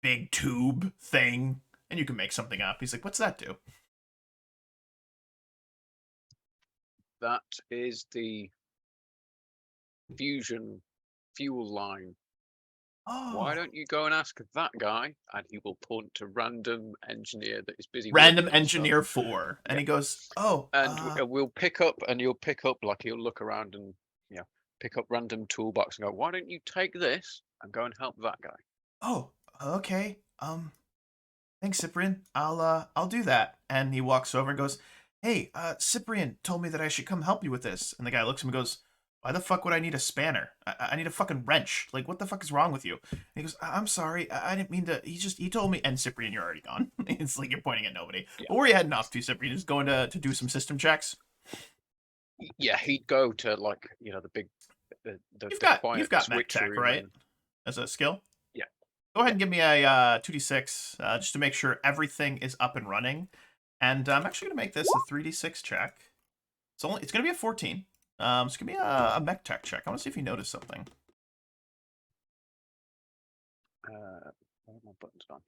[SPEAKER 1] big tube thing, and you can make something up. He's like, "What's that do?"
[SPEAKER 3] That is the fusion fuel line.
[SPEAKER 1] Oh,
[SPEAKER 3] Why don't you go and ask that guy? And he will point to random engineer that is busy.
[SPEAKER 1] random
[SPEAKER 3] working on
[SPEAKER 1] engineer
[SPEAKER 3] stuff.
[SPEAKER 1] 4. And
[SPEAKER 3] Yeah.
[SPEAKER 1] he goes, "Oh,
[SPEAKER 3] And we'll pick up, and you'll pick up, like he'll look around and pick up random toolbox and go, "Why don't you take this and go and help that guy?"
[SPEAKER 1] oh, okay. Thanks, Cyprian. I'll do that." And he walks over and goes, "Hey, Cyprian told me that I should come help you with this." And the guy looks at him and goes, "Why the fuck would I need a spanner? I need a fucking wrench. Like, what the fuck is wrong with you?" And he goes, "I'm sorry. I didn't mean to. He told me." And Cyprian, you're already gone. It's like you're pointing at nobody.
[SPEAKER 3] Yeah.
[SPEAKER 1] But where are you heading off to, Cyprian? Is going to do some system checks?
[SPEAKER 3] Yeah, he'd go to like the big, the
[SPEAKER 1] You've
[SPEAKER 3] the
[SPEAKER 1] got
[SPEAKER 3] quiet
[SPEAKER 1] mech
[SPEAKER 3] switch
[SPEAKER 1] tech,
[SPEAKER 3] room
[SPEAKER 1] right?
[SPEAKER 3] and-
[SPEAKER 1] As a skill?
[SPEAKER 3] Yeah.
[SPEAKER 1] Go ahead and give me a 2d6 just to make sure everything is up and running. And I'm actually going to make this a 3d6 check. It's going to be a 14. It's going to be a mech tech check. I want to see if you notice something.
[SPEAKER 3] where are my buttons gone?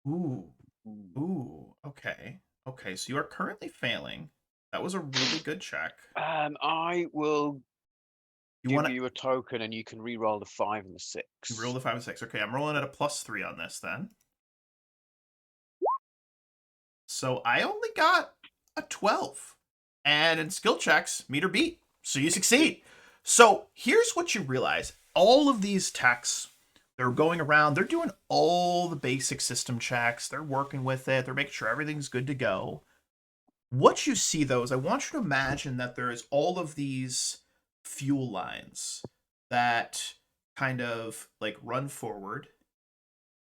[SPEAKER 1] Ooh. Ooh. Okay. Okay, so you are currently failing. That was a really good check.
[SPEAKER 3] I will
[SPEAKER 1] You
[SPEAKER 3] give
[SPEAKER 1] want to
[SPEAKER 3] you a token, and you can re-roll the 5 and the 6.
[SPEAKER 1] roll the 5 and 6. Okay, I'm rolling at a +3 on this then. So I only got a 12. And in skill checks, meter beat. So you succeed. So here's what you realize. All of these techs, they're going around, they're doing all the basic system checks. They're working with it. They're making sure everything's good to go. What you see, though, is I want you to imagine that there is all of these fuel lines that kind of like run forward,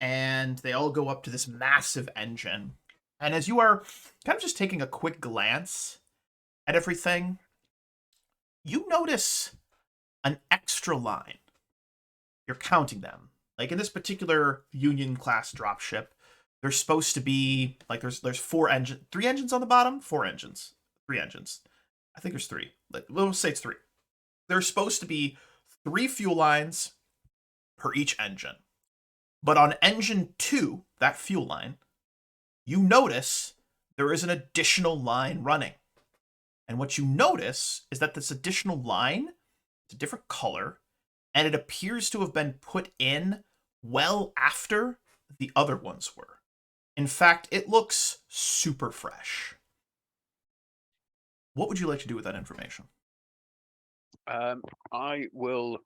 [SPEAKER 1] and they all go up to this massive engine. And as you are kind of just taking a quick glance at everything, you notice an extra line you're counting them. Like in this particular Union class dropship, there's supposed to be like there's 3 engines on the bottom, 4 engines, 3 engines. I think there's 3. We'll say it's 3. There's supposed to be 3 fuel lines per each engine. But on engine 2, that fuel line, you notice there is an additional line running. And what you notice is that this additional line is a different color, and it appears to have been put in well after the other ones were. In fact, it looks super fresh. What would you like to do with that information?
[SPEAKER 3] I will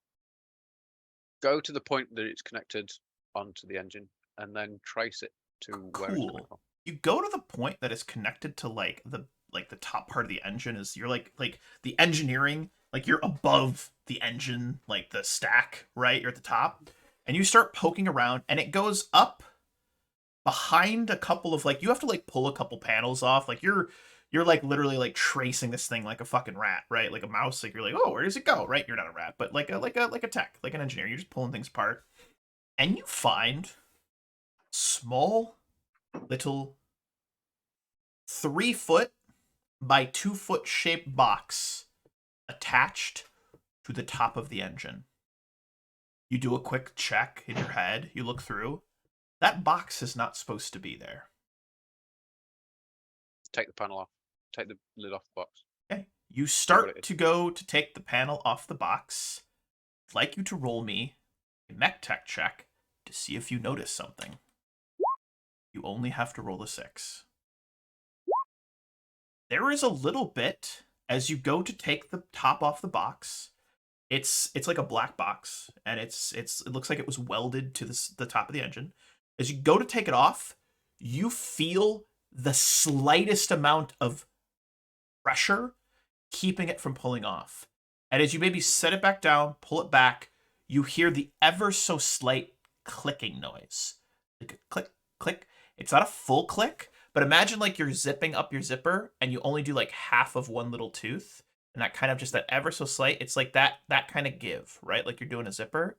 [SPEAKER 3] go to the point that it's connected onto the engine and then trace it to where it's coming from.
[SPEAKER 1] You go to the point that it's connected to like the top part of the engine is you're like the engineering, like you're above the engine, like the stack, right? You're at the top. And you start poking around and it goes up behind a couple of like you have to like pull a couple panels off. Like you're like literally like tracing this thing like a fucking rat, right? Like a mouse. Like you're like, oh, where does it go? Right? You're not a rat, but like a tech, like an engineer. You're just pulling things apart, and you find small, little 3-foot by 2-foot shaped box attached to the top of the engine. You do a quick check in your head. You look through. That box is not supposed to be there.
[SPEAKER 3] Take the panel off. Take the lid off the box.
[SPEAKER 1] Okay. You start to go to take the panel off the box. I'd like you to roll me a mech tech check to see if you notice something. You only have to roll a 6. There is a little bit as you go to take the top off the box. It's like a black box, and it looks like it was welded to the top of the engine. As you go to take it off, you feel the slightest amount of pressure keeping it from pulling off. And as you maybe set it back down, pull it back, you hear the ever so slight clicking noise. Like a click, click. It's not a full click, but imagine like you're zipping up your zipper and you only do like half of one little tooth. And that kind of just that ever so slight, it's like that kind of give, right? Like you're doing a zipper.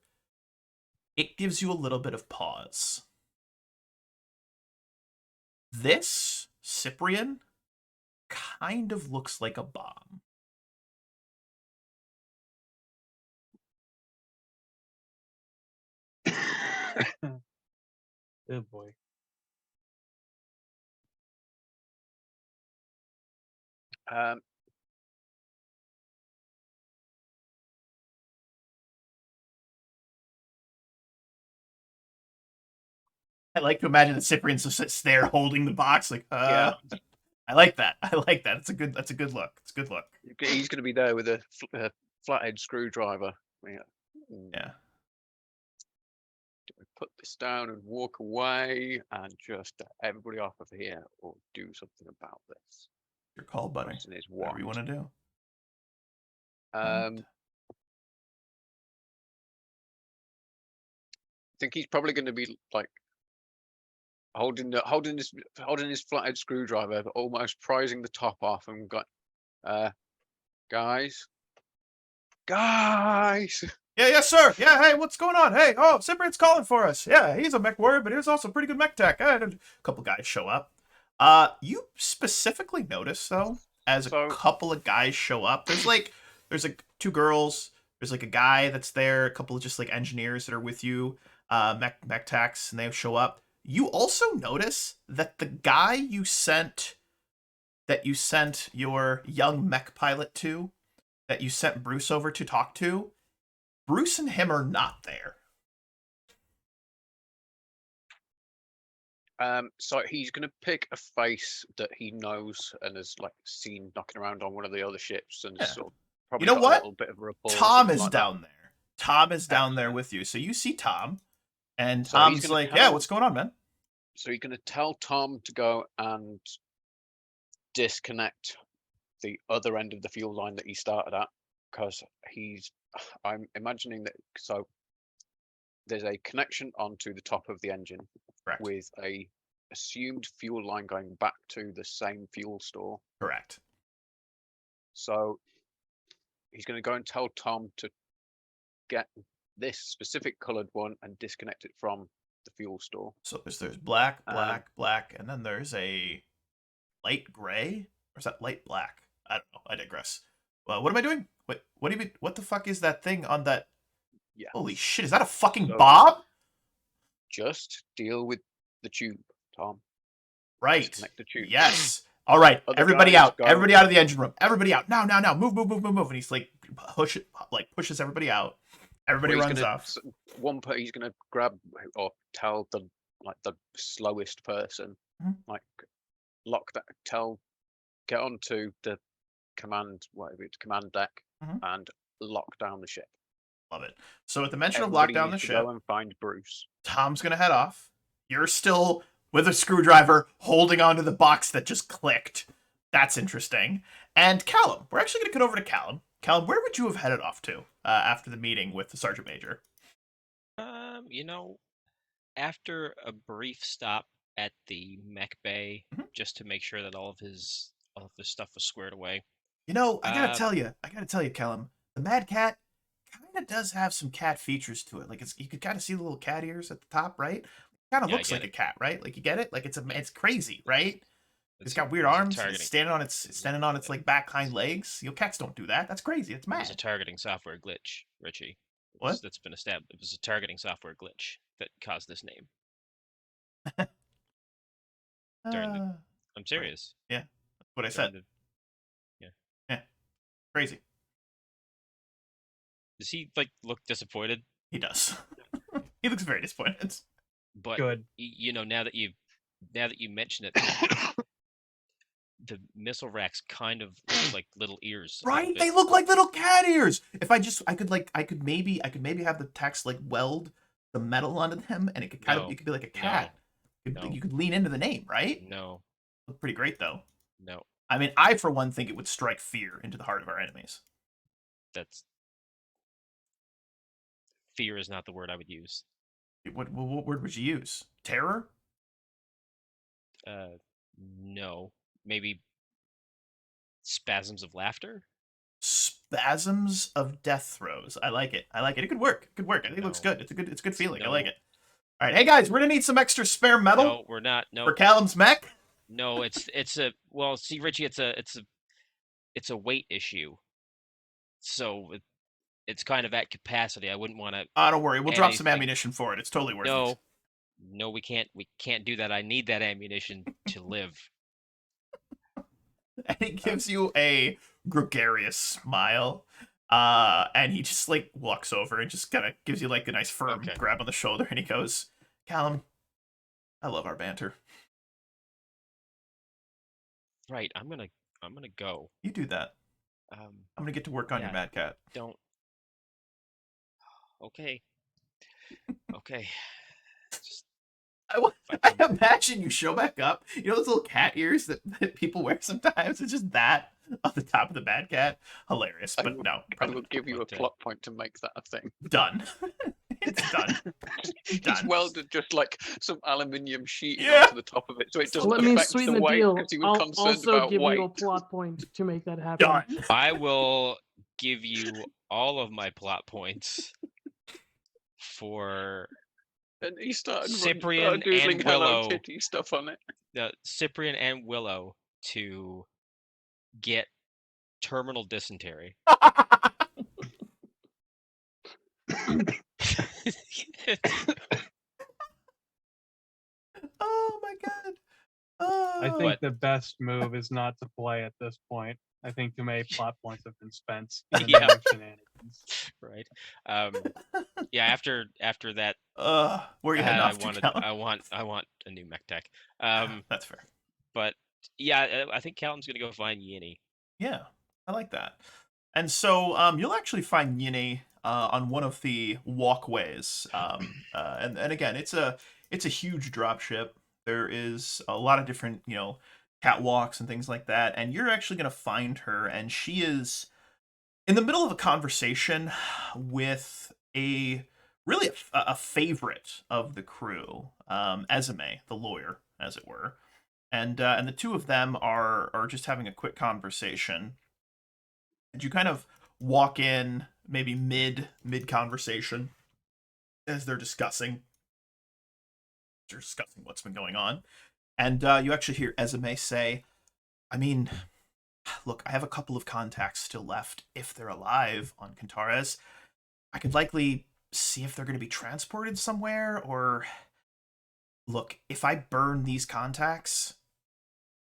[SPEAKER 1] It gives you a little bit of pause. This, Cyprian, kind of looks like a bomb.
[SPEAKER 2] Oh boy.
[SPEAKER 1] I like to imagine that Cyprian just sits there holding the box, like,
[SPEAKER 3] Yeah.
[SPEAKER 1] I like that. I like that. That's a good look. It's a good look.
[SPEAKER 3] He's going to be there with a flathead screwdriver.
[SPEAKER 1] Yeah.
[SPEAKER 3] Put this down and walk away and just get everybody off of here or do something about this.
[SPEAKER 1] Your call, buddy.
[SPEAKER 3] Is
[SPEAKER 1] Whatever you want to do.
[SPEAKER 3] I think he's probably going to be like holding his flathead screwdriver, but almost prizing the top off and got guys.
[SPEAKER 1] Yeah, yes, sir. Yeah, hey, what's going on? Hey, oh, Cyprian's calling for us. Yeah, he's a Mechwarrior, but he's also pretty good mech tech. A couple guys show up. You specifically notice though, as a couple of guys show up. There's like 2 girls. There's like a guy that's there. A couple of just like engineers that are with you, mech techs, and they show up. You also notice that the guy you sent your young mech pilot to, that you sent Bruce over to talk to, Bruce and him are not there.
[SPEAKER 3] So he's going to pick a face that he knows and has like seen knocking around on one of the other ships, and sort of probably
[SPEAKER 1] you know
[SPEAKER 3] got
[SPEAKER 1] what?
[SPEAKER 3] a little bit of a rapport.
[SPEAKER 1] Tom is down there. Tom is down there with you. So you see Tom, and so Tom's like, yeah, what's going on, man?
[SPEAKER 3] So he's going to tell Tom to go and disconnect the other end of the fuel line that he started at, because I'm imagining that, so there's a connection onto the top of the engine.
[SPEAKER 1] Correct.
[SPEAKER 3] With a assumed fuel line going back to the same fuel store.
[SPEAKER 1] Correct.
[SPEAKER 3] So he's going to go and tell Tom to get this specific coloured one and disconnect it from the fuel store.
[SPEAKER 1] So there's black,
[SPEAKER 3] Um,
[SPEAKER 1] black, black, and then there's a light gray, or is that light black? I don't know. I digress. Well, what am I doing? Wait, what do you mean? What the fuck is that thing on that?
[SPEAKER 3] Yeah.
[SPEAKER 1] Holy shit! Is that a fucking
[SPEAKER 3] So-
[SPEAKER 1] bomb?
[SPEAKER 3] Just deal with the tube, Tom.
[SPEAKER 1] Right.
[SPEAKER 3] Disconnect the tube.
[SPEAKER 1] Yes. All right.
[SPEAKER 3] Other
[SPEAKER 1] Everybody
[SPEAKER 3] guys
[SPEAKER 1] out.
[SPEAKER 3] go.
[SPEAKER 1] Everybody out of the engine room. Everybody out. Now, now, now. Move, move, move, move, move. And he's like pushes everybody out. Everybody
[SPEAKER 3] Well,
[SPEAKER 1] runs
[SPEAKER 3] he's gonna,
[SPEAKER 1] off.
[SPEAKER 3] He's gonna grab or tell the slowest person,
[SPEAKER 1] Mhm.
[SPEAKER 3] lock that. Get onto the command deck
[SPEAKER 1] Mhm.
[SPEAKER 3] and lock down the ship.
[SPEAKER 1] Love it. So at the mention of
[SPEAKER 3] Everybody
[SPEAKER 1] lock down the
[SPEAKER 3] needs to
[SPEAKER 1] ship,
[SPEAKER 3] go and find Bruce.
[SPEAKER 1] Tom's gonna head off. You're still with a screwdriver holding onto the box that just clicked. That's interesting. And Callum, we're actually gonna cut over to Callum. Callum, where would you have headed off to after the meeting with the sergeant major?
[SPEAKER 5] You know, after a brief stop at the mech bay,
[SPEAKER 1] Mhm.
[SPEAKER 5] just to make sure that all of his stuff was squared away.
[SPEAKER 1] You know, I gotta
[SPEAKER 5] Uh,
[SPEAKER 1] tell you, Callum, the Mad Cat kind of does have some cat features to it. Like you could kind of see the little cat ears at the top, right? Kind of
[SPEAKER 5] Yeah, I
[SPEAKER 1] looks
[SPEAKER 5] get
[SPEAKER 1] like a
[SPEAKER 5] it.
[SPEAKER 1] cat, right? Like you get it? Like it's crazy, right? It's got weird
[SPEAKER 5] it was a
[SPEAKER 1] arms. It's
[SPEAKER 5] targeting-
[SPEAKER 1] standing on its like back hind legs. You know, cats don't do that. That's crazy. It's
[SPEAKER 5] It was a
[SPEAKER 1] mad.
[SPEAKER 5] targeting software glitch, Richie.
[SPEAKER 1] What?
[SPEAKER 5] That's been established. It was a targeting software glitch that caused this name. during the-
[SPEAKER 1] Uh,
[SPEAKER 5] I'm serious.
[SPEAKER 1] that's what I
[SPEAKER 5] During
[SPEAKER 1] said.
[SPEAKER 5] the-
[SPEAKER 1] Crazy.
[SPEAKER 5] Does he look disappointed?
[SPEAKER 1] He does. He looks very disappointed.
[SPEAKER 5] But
[SPEAKER 2] Good.
[SPEAKER 5] you know, now that you mention it, the missile racks kind of look like little ears. a little
[SPEAKER 1] Right?
[SPEAKER 5] bit.
[SPEAKER 1] They look like little cat ears. If I could maybe have the text like weld the metal onto them, and it could
[SPEAKER 5] No.
[SPEAKER 1] it could be like a cat.
[SPEAKER 5] No.
[SPEAKER 1] You could lean into the name, right?
[SPEAKER 5] No,
[SPEAKER 1] Look pretty great though.
[SPEAKER 5] no,
[SPEAKER 1] I mean, I for one think it would strike fear into the heart of our enemies.
[SPEAKER 5] that's fear is not the word I would use.
[SPEAKER 1] What word would you use? Terror?
[SPEAKER 5] No, maybe spasms of laughter.
[SPEAKER 1] Spasms of death throes. I like it. It could work. I think it looks
[SPEAKER 5] No.
[SPEAKER 1] good. It's a good feeling. I
[SPEAKER 5] No.
[SPEAKER 1] like it. All right, hey guys, we're gonna need some extra spare metal
[SPEAKER 5] No, we're not. No,
[SPEAKER 1] for Callum's mech.
[SPEAKER 5] no, it's a well. See, Richie, it's a weight issue. So it's kind of at capacity. I wouldn't want to.
[SPEAKER 1] Don't worry, we'll drop some
[SPEAKER 5] anything.
[SPEAKER 1] ammunition for it. It's totally worth
[SPEAKER 5] No,
[SPEAKER 1] it.
[SPEAKER 5] no, we can't do that. I need that ammunition to live.
[SPEAKER 1] And he gives you a gregarious smile. And he just like walks over and just kind of gives you like a nice firm
[SPEAKER 5] Okay.
[SPEAKER 1] grab on the shoulder, and he goes, "Callum, I love our banter.
[SPEAKER 5] Right, I'm gonna go.
[SPEAKER 1] You do that.
[SPEAKER 5] Um,
[SPEAKER 1] I'm gonna get to work on your
[SPEAKER 5] Yeah.
[SPEAKER 1] Mad Cat."
[SPEAKER 5] don't. Okay. Okay. Just
[SPEAKER 1] I imagine you show back up. You know those little cat ears that people wear sometimes? It's just that on the top of the Mad Cat. Hilarious,
[SPEAKER 3] I
[SPEAKER 1] but
[SPEAKER 3] will-
[SPEAKER 1] no,
[SPEAKER 3] I
[SPEAKER 1] probably
[SPEAKER 3] will give you a
[SPEAKER 5] But,
[SPEAKER 3] plot point to make that a thing.
[SPEAKER 1] done. It's done.
[SPEAKER 3] He's
[SPEAKER 1] Done.
[SPEAKER 3] welded just like some aluminium sheet
[SPEAKER 1] Yeah.
[SPEAKER 3] onto the top of it, so it
[SPEAKER 4] So
[SPEAKER 3] doesn't
[SPEAKER 4] let me
[SPEAKER 3] affect
[SPEAKER 4] sweeten
[SPEAKER 3] the
[SPEAKER 4] the
[SPEAKER 3] weight
[SPEAKER 4] deal.
[SPEAKER 3] because he was
[SPEAKER 4] I'll
[SPEAKER 3] concerned
[SPEAKER 4] also
[SPEAKER 3] about
[SPEAKER 4] give
[SPEAKER 3] weight.
[SPEAKER 4] you a plot point to make that happen.
[SPEAKER 1] Done.
[SPEAKER 5] I will give you all of my plot points for
[SPEAKER 3] And he started
[SPEAKER 5] Cyprian
[SPEAKER 3] doodling
[SPEAKER 5] and
[SPEAKER 3] Hello
[SPEAKER 5] Willow.
[SPEAKER 3] Kitty stuff on it.
[SPEAKER 5] Cyprian and Willow to get terminal dysentery.
[SPEAKER 1] Oh my god. Oh.
[SPEAKER 2] I think
[SPEAKER 5] But-
[SPEAKER 2] the best move is not to play at this point. I think too many plot points have been spent. in
[SPEAKER 5] Yeah.
[SPEAKER 2] the shenanigans.
[SPEAKER 5] Right. Yeah. After that,
[SPEAKER 1] Where are you heading
[SPEAKER 5] I
[SPEAKER 1] off to,
[SPEAKER 5] wanted.
[SPEAKER 1] Callum?
[SPEAKER 5] I want a new mech tech.
[SPEAKER 1] That's fair.
[SPEAKER 5] But yeah, I think Callum's gonna go find Yinny.
[SPEAKER 1] Yeah, I like that. And so you'll actually find Yinny on one of the walkways. And again, it's a huge drop ship. There is a lot of different, catwalks and things like that. And you're actually going to find her, and she is in the middle of a conversation with really a favorite of the crew, Esme, the lawyer, as it were. And the two of them are just having a quick conversation. And you kind of walk in maybe mid conversation, as they're discussing what's been going on. And you actually hear Esme say, I mean, look, I have a couple of contacts still left if they're alive on Kentares. I could likely see if they're going to be transported somewhere, or look, if I burn these contacts,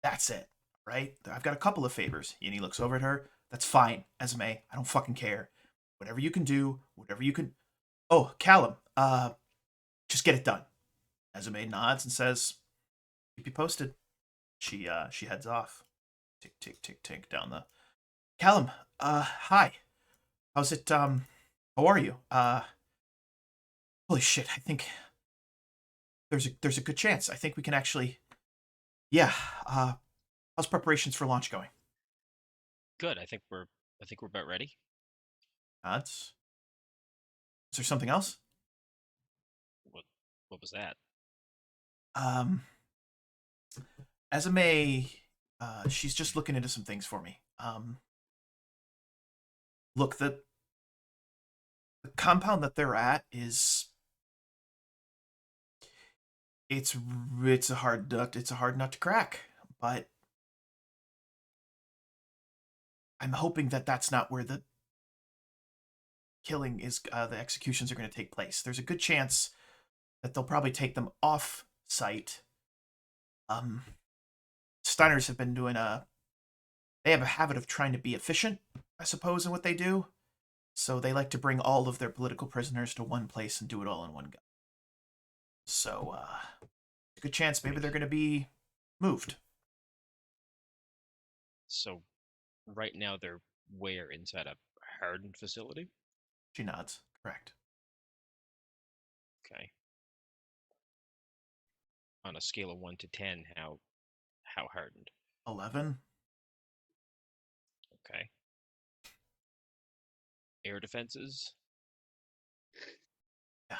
[SPEAKER 1] that's it, right? I've got a couple of favors. Yinny looks over at her. That's fine, Esme. I don't fucking care. Whatever you can do, whatever you can. Oh, Callum, just get it done. Esme nods and says, "Keep you posted." She heads off. Tick tick tick tick down the. Callum, hi. How's it? How are you? Holy shit! I think there's a good chance. I think we can actually. Yeah. How's preparations for launch going?
[SPEAKER 5] Good. I think we're about ready.
[SPEAKER 1] Nods. Is there something else?
[SPEAKER 5] What what was that?
[SPEAKER 1] Um, Esme, she's just looking into some things for me. Look, the compound that they're at is it's a hard nut. It's a hard nut to crack, but I'm hoping that that's not where the killing is. The executions are going to take place. There's a good chance that they'll probably take them off site. Steiners have been doing they have a habit of trying to be efficient, I suppose, in what they do. So they like to bring all of their political prisoners to one place and do it all in one go. So, a good chance maybe they're going to be moved.
[SPEAKER 5] So right now they're where inside a hardened facility?
[SPEAKER 1] She nods. Correct.
[SPEAKER 5] Okay. On a scale of 1 to 10, how hardened?
[SPEAKER 1] 11.
[SPEAKER 5] Okay. Air defenses?
[SPEAKER 1] Yeah.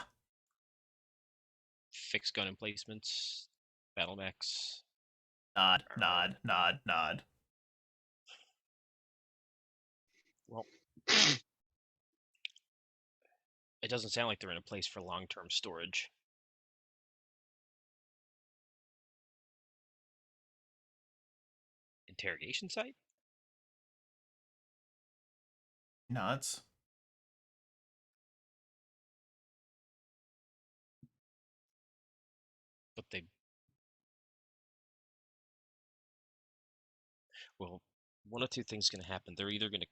[SPEAKER 5] Fixed gun emplacements? Battle mechs?
[SPEAKER 1] Nod, nod, nod, nod.
[SPEAKER 5] Well, it doesn't sound like they're in a place for long-term storage. Interrogation site?
[SPEAKER 1] Nods.
[SPEAKER 5] But they... Well, one of two things is going to happen. They're either going to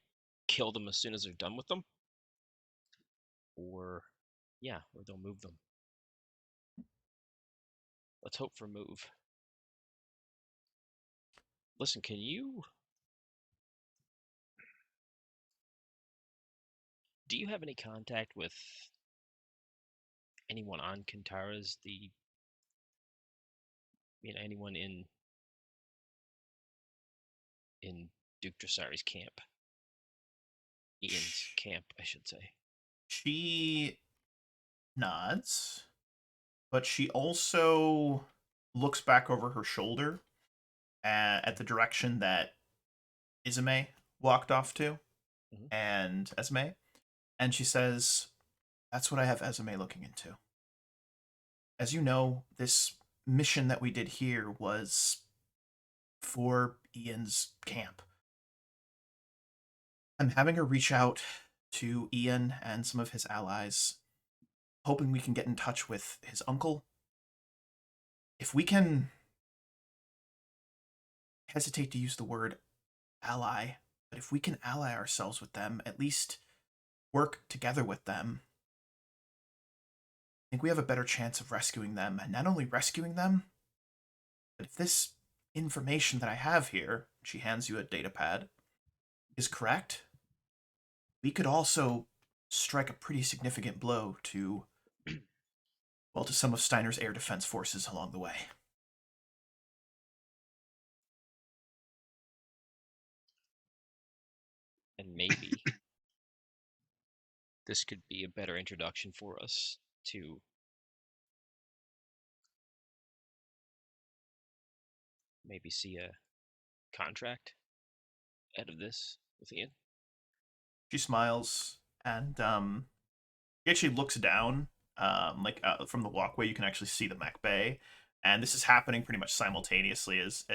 [SPEAKER 5] kill them as soon as they're done with them, or they'll move them. Let's hope for move. Listen, do you have any contact with anyone on Kentares, anyone in Duke Dressari's camp? Ian's camp, I should say.
[SPEAKER 1] She nods, but she also looks back over her shoulder at the direction that Izume walked off to, and Esme, and she says, "That's what I have Esme looking into. As you know, this mission that we did here was for Ian's camp. I'm having her reach out to Ian and some of his allies, hoping we can get in touch with his uncle. If we can hesitate to use the word ally, but if we can ally ourselves with them, at least work together with them, I think we have a better chance of rescuing them. And not only rescuing them, but if this information that I have here," she hands you a data pad, "is correct, we could also strike a pretty significant blow to some of Steiner's air defense forces along the way."
[SPEAKER 5] And maybe this could be a better introduction for us to maybe see a contract out of this with Ian.
[SPEAKER 1] She smiles and she actually looks down from the walkway, you can actually see the mech bay, and this is happening pretty much simultaneously as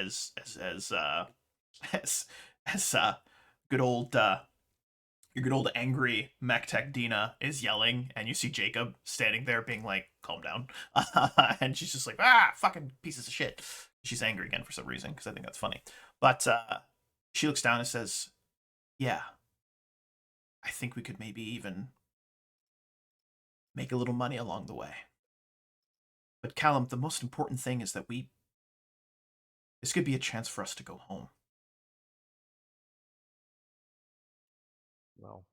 [SPEAKER 1] good old your good old angry mech tech Dina is yelling, and you see Jacob standing there being like, calm down. And she's just like, fucking pieces of shit. She's angry again for some reason, because I think that's funny. But she looks down and says, yeah, I think we could maybe even make a little money along the way. But Callum, the most important thing is that this could be a chance for us to go home.
[SPEAKER 5] Well,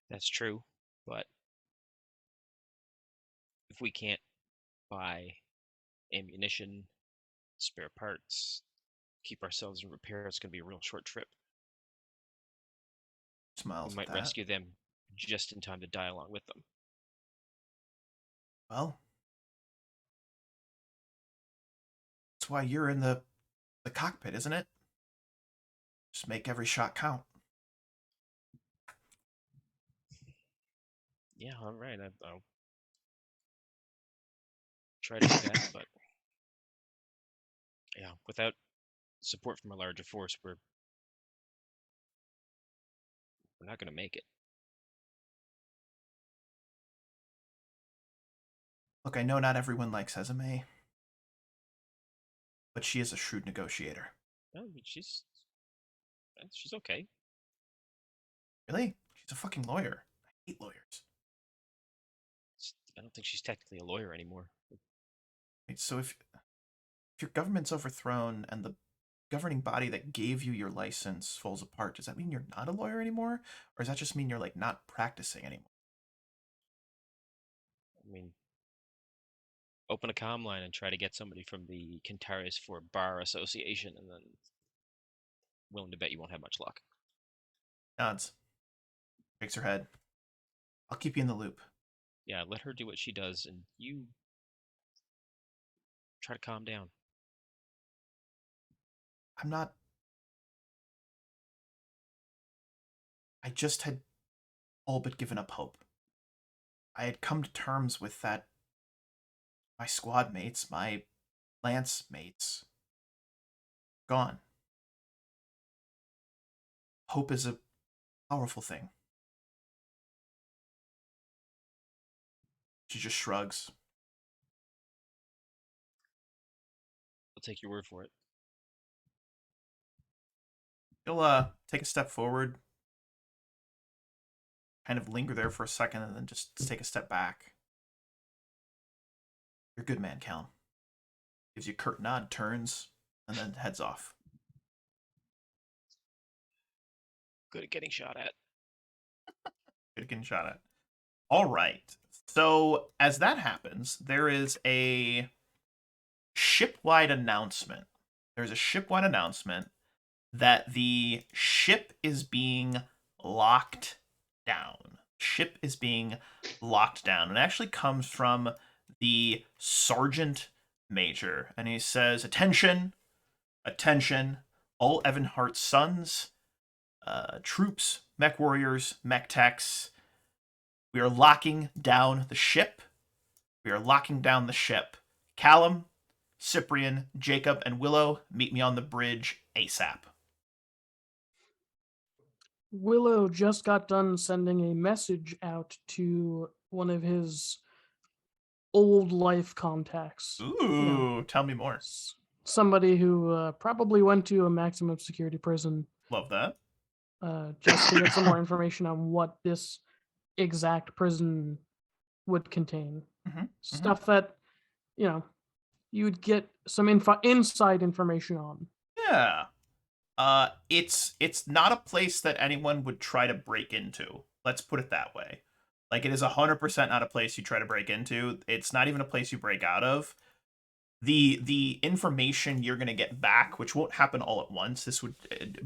[SPEAKER 5] that's true, but if we can't buy ammunition, spare parts, keep ourselves in repair, it's going to be a real short trip.
[SPEAKER 1] Smiles
[SPEAKER 5] We
[SPEAKER 1] at
[SPEAKER 5] might
[SPEAKER 1] that.
[SPEAKER 5] rescue them just in time to die along with them.
[SPEAKER 1] Well, that's why you're in the cockpit, isn't it? Just make every shot count.
[SPEAKER 5] Yeah, all right. I'll try to do that, but yeah, without support from a larger force, we're not going to make it.
[SPEAKER 1] Look, I know not everyone likes Esme, but she is a shrewd negotiator.
[SPEAKER 5] No, she's okay.
[SPEAKER 1] Really? She's a fucking lawyer. I hate lawyers.
[SPEAKER 5] I don't think she's technically a lawyer anymore.
[SPEAKER 1] Wait, so if your government's overthrown and the governing body that gave you your license falls apart, does that mean you're not a lawyer anymore? Or does that just mean you're like not practicing anymore?
[SPEAKER 5] I mean, open a comm line and try to get somebody from the Kentares IV Bar Association, and then willing to bet you won't have much luck.
[SPEAKER 1] Nods. Shakes her head. I'll keep you in the loop.
[SPEAKER 5] Yeah, let her do what she does, and you try to calm down.
[SPEAKER 1] I'm not. I just had all but given up hope. I had come to terms with that. My squad mates, my lance mates, gone. Hope is a powerful thing. She just shrugs.
[SPEAKER 5] I'll take your word for it.
[SPEAKER 1] You'll take a step forward, kind of linger there for a second, and then just take a step back. You're a good man, Callum. Gives you a curt nod, turns, and then heads off.
[SPEAKER 5] Good at getting shot at.
[SPEAKER 1] Good at getting shot at. All right. So as that happens, there is a ship-wide announcement. There's a ship-wide announcement that the ship is being locked down. Ship is being locked down. And it actually comes from the Sergeant Major. And he says, attention, attention, all Evanhart's sons, troops, mech warriors, mech techs. We are locking down the ship. We are locking down the ship. Callum, Cyprian, Jacob, and Willow, meet me on the bridge ASAP.
[SPEAKER 4] Willow just got done sending a message out to one of his old life contacts.
[SPEAKER 1] Ooh, tell me more.
[SPEAKER 4] Somebody who probably went to a maximum security prison.
[SPEAKER 1] Love that.
[SPEAKER 4] Just to get some more information on what this exact prison would contain. Stuff that, you'd get some inside information on.
[SPEAKER 1] Yeah. It's not a place that anyone would try to break into. Let's put it that way. Like, it is 100% not a place you try to break into. It's not even a place you break out of. The information you're going to get back, which won't happen all at once, this would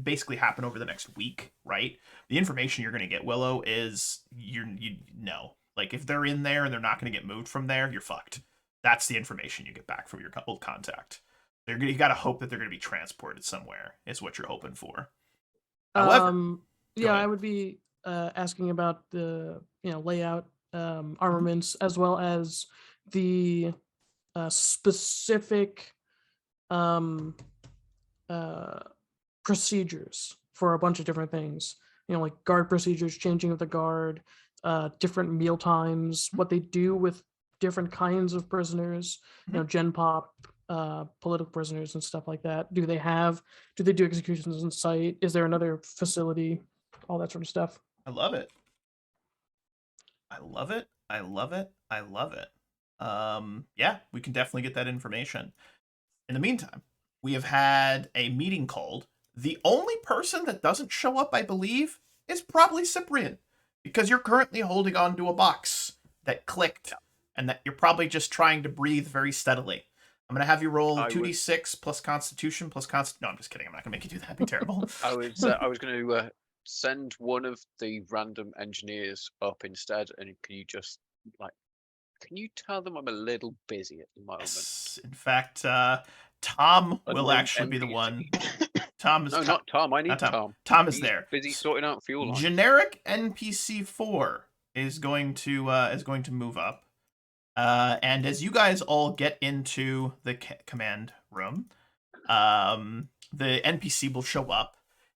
[SPEAKER 1] basically happen over the next week, right? The information you're going to get, Willow, is you know. Like, if they're in there and they're not going to get moved from there, you're fucked. That's the information you get back from your old contact. You got to hope that they're going to be transported somewhere, is what you're hoping for. However,
[SPEAKER 4] yeah, I would be asking about the layout armaments, as well as the specific um, procedures for a bunch of different things. Like guard procedures, changing of the guard, different meal times, what they do with different kinds of prisoners, gen pop, political prisoners and stuff like that. Do they do executions on site? Is there another facility? All that sort of stuff.
[SPEAKER 1] I love it. I love it. I love it. I love it. Yeah, we can definitely get that information. In the meantime, we have had a meeting called. The only person that doesn't show up, I believe, is probably Cyprian, because you're currently holding on to a box that clicked, and that you're probably just trying to breathe very steadily. I'm going to have you roll 2d6 plus Constitution plus No, I'm just kidding. I'm not going to make you do that. That'd be terrible.
[SPEAKER 3] I was going to send one of the random engineers up instead, and can you just can you tell them I'm a little busy at the moment?
[SPEAKER 1] Yes. In fact, Tom will actually be the one. Tom is
[SPEAKER 3] not Tom. I need Tom.
[SPEAKER 1] Tom is there.
[SPEAKER 3] Busy sorting out fuel lines.
[SPEAKER 1] Generic NPC 4 is going to move up. And as you guys all get into the command room, the NPC will show up.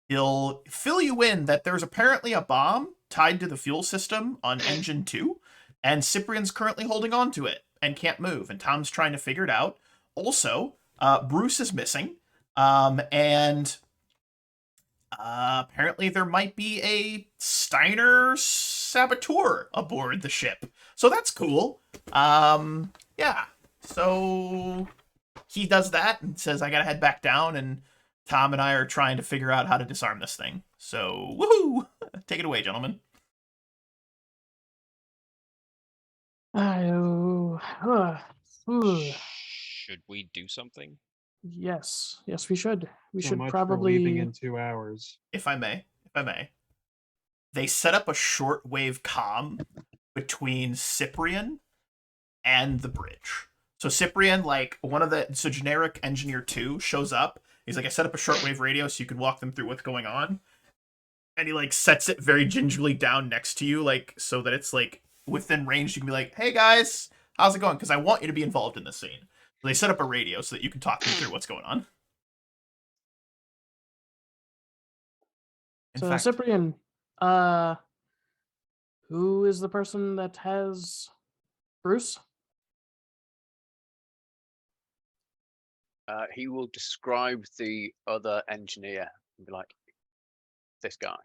[SPEAKER 1] He'll fill you in that there's apparently a bomb tied to the fuel system on engine 2, and Cyprian's currently holding on to it and can't move, and Tom's trying to figure it out. Also, Bruce is missing, and apparently there might be a Steiner saboteur aboard the ship. So that's cool. Yeah. So he does that and says, I gotta head back down, and Tom and I are trying to figure out how to disarm this thing. So, woohoo! Take it away, gentlemen.
[SPEAKER 5] Should we do something?
[SPEAKER 4] Yes, we should. We
[SPEAKER 2] So
[SPEAKER 4] should
[SPEAKER 2] much for
[SPEAKER 4] probably
[SPEAKER 2] leaving in 2 hours.
[SPEAKER 1] If I may. They set up a shortwave comm between Cyprian and the bridge. So Cyprian, generic engineer 2 shows up. He's like, I set up a shortwave radio so you can walk them through what's going on. And he sets it very gingerly down next to you, so that it's within range. You can be like, hey guys, how's it going? Because I want you to be involved in this scene. So they set up a radio so that you can talk them through what's going on.
[SPEAKER 4] Cyprian, who is the person that has Bruce?
[SPEAKER 3] He will describe the other engineer and be like, this guy.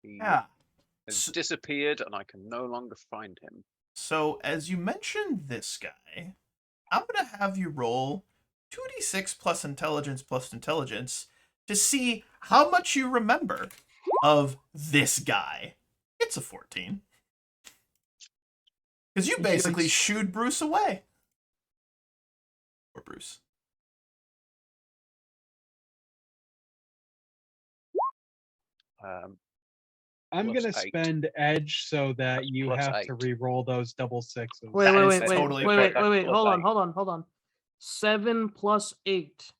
[SPEAKER 3] He has disappeared and I can no longer find him.
[SPEAKER 1] So, as you mentioned this guy, I'm going to have you roll 2d6 plus intelligence to see how much you remember of this guy. It's a 14. Because you basically shooed Bruce away. Or Bruce.
[SPEAKER 2] I'm going to spend edge so that you have to re-roll those double sixes.
[SPEAKER 4] Wait. Hold on. 7 plus 8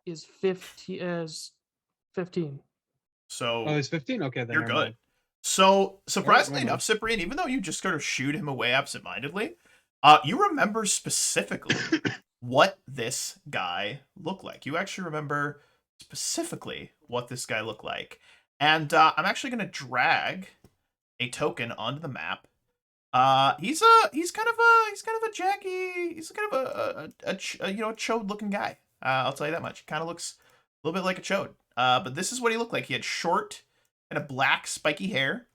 [SPEAKER 4] is 15.
[SPEAKER 1] So
[SPEAKER 2] it's 15? Okay, then
[SPEAKER 1] you're good. Mind. So, surprisingly enough, Cyprian, even though you just sort of shoot him away absentmindedly, you remember specifically what this guy looked like. You actually remember specifically what this guy looked like. And I'm actually going to drag a token onto the map. He's kind of a chode looking guy. I'll tell you that much. He kind of looks a little bit like a chode. But this is what he looked like. He had short and a black spiky hair.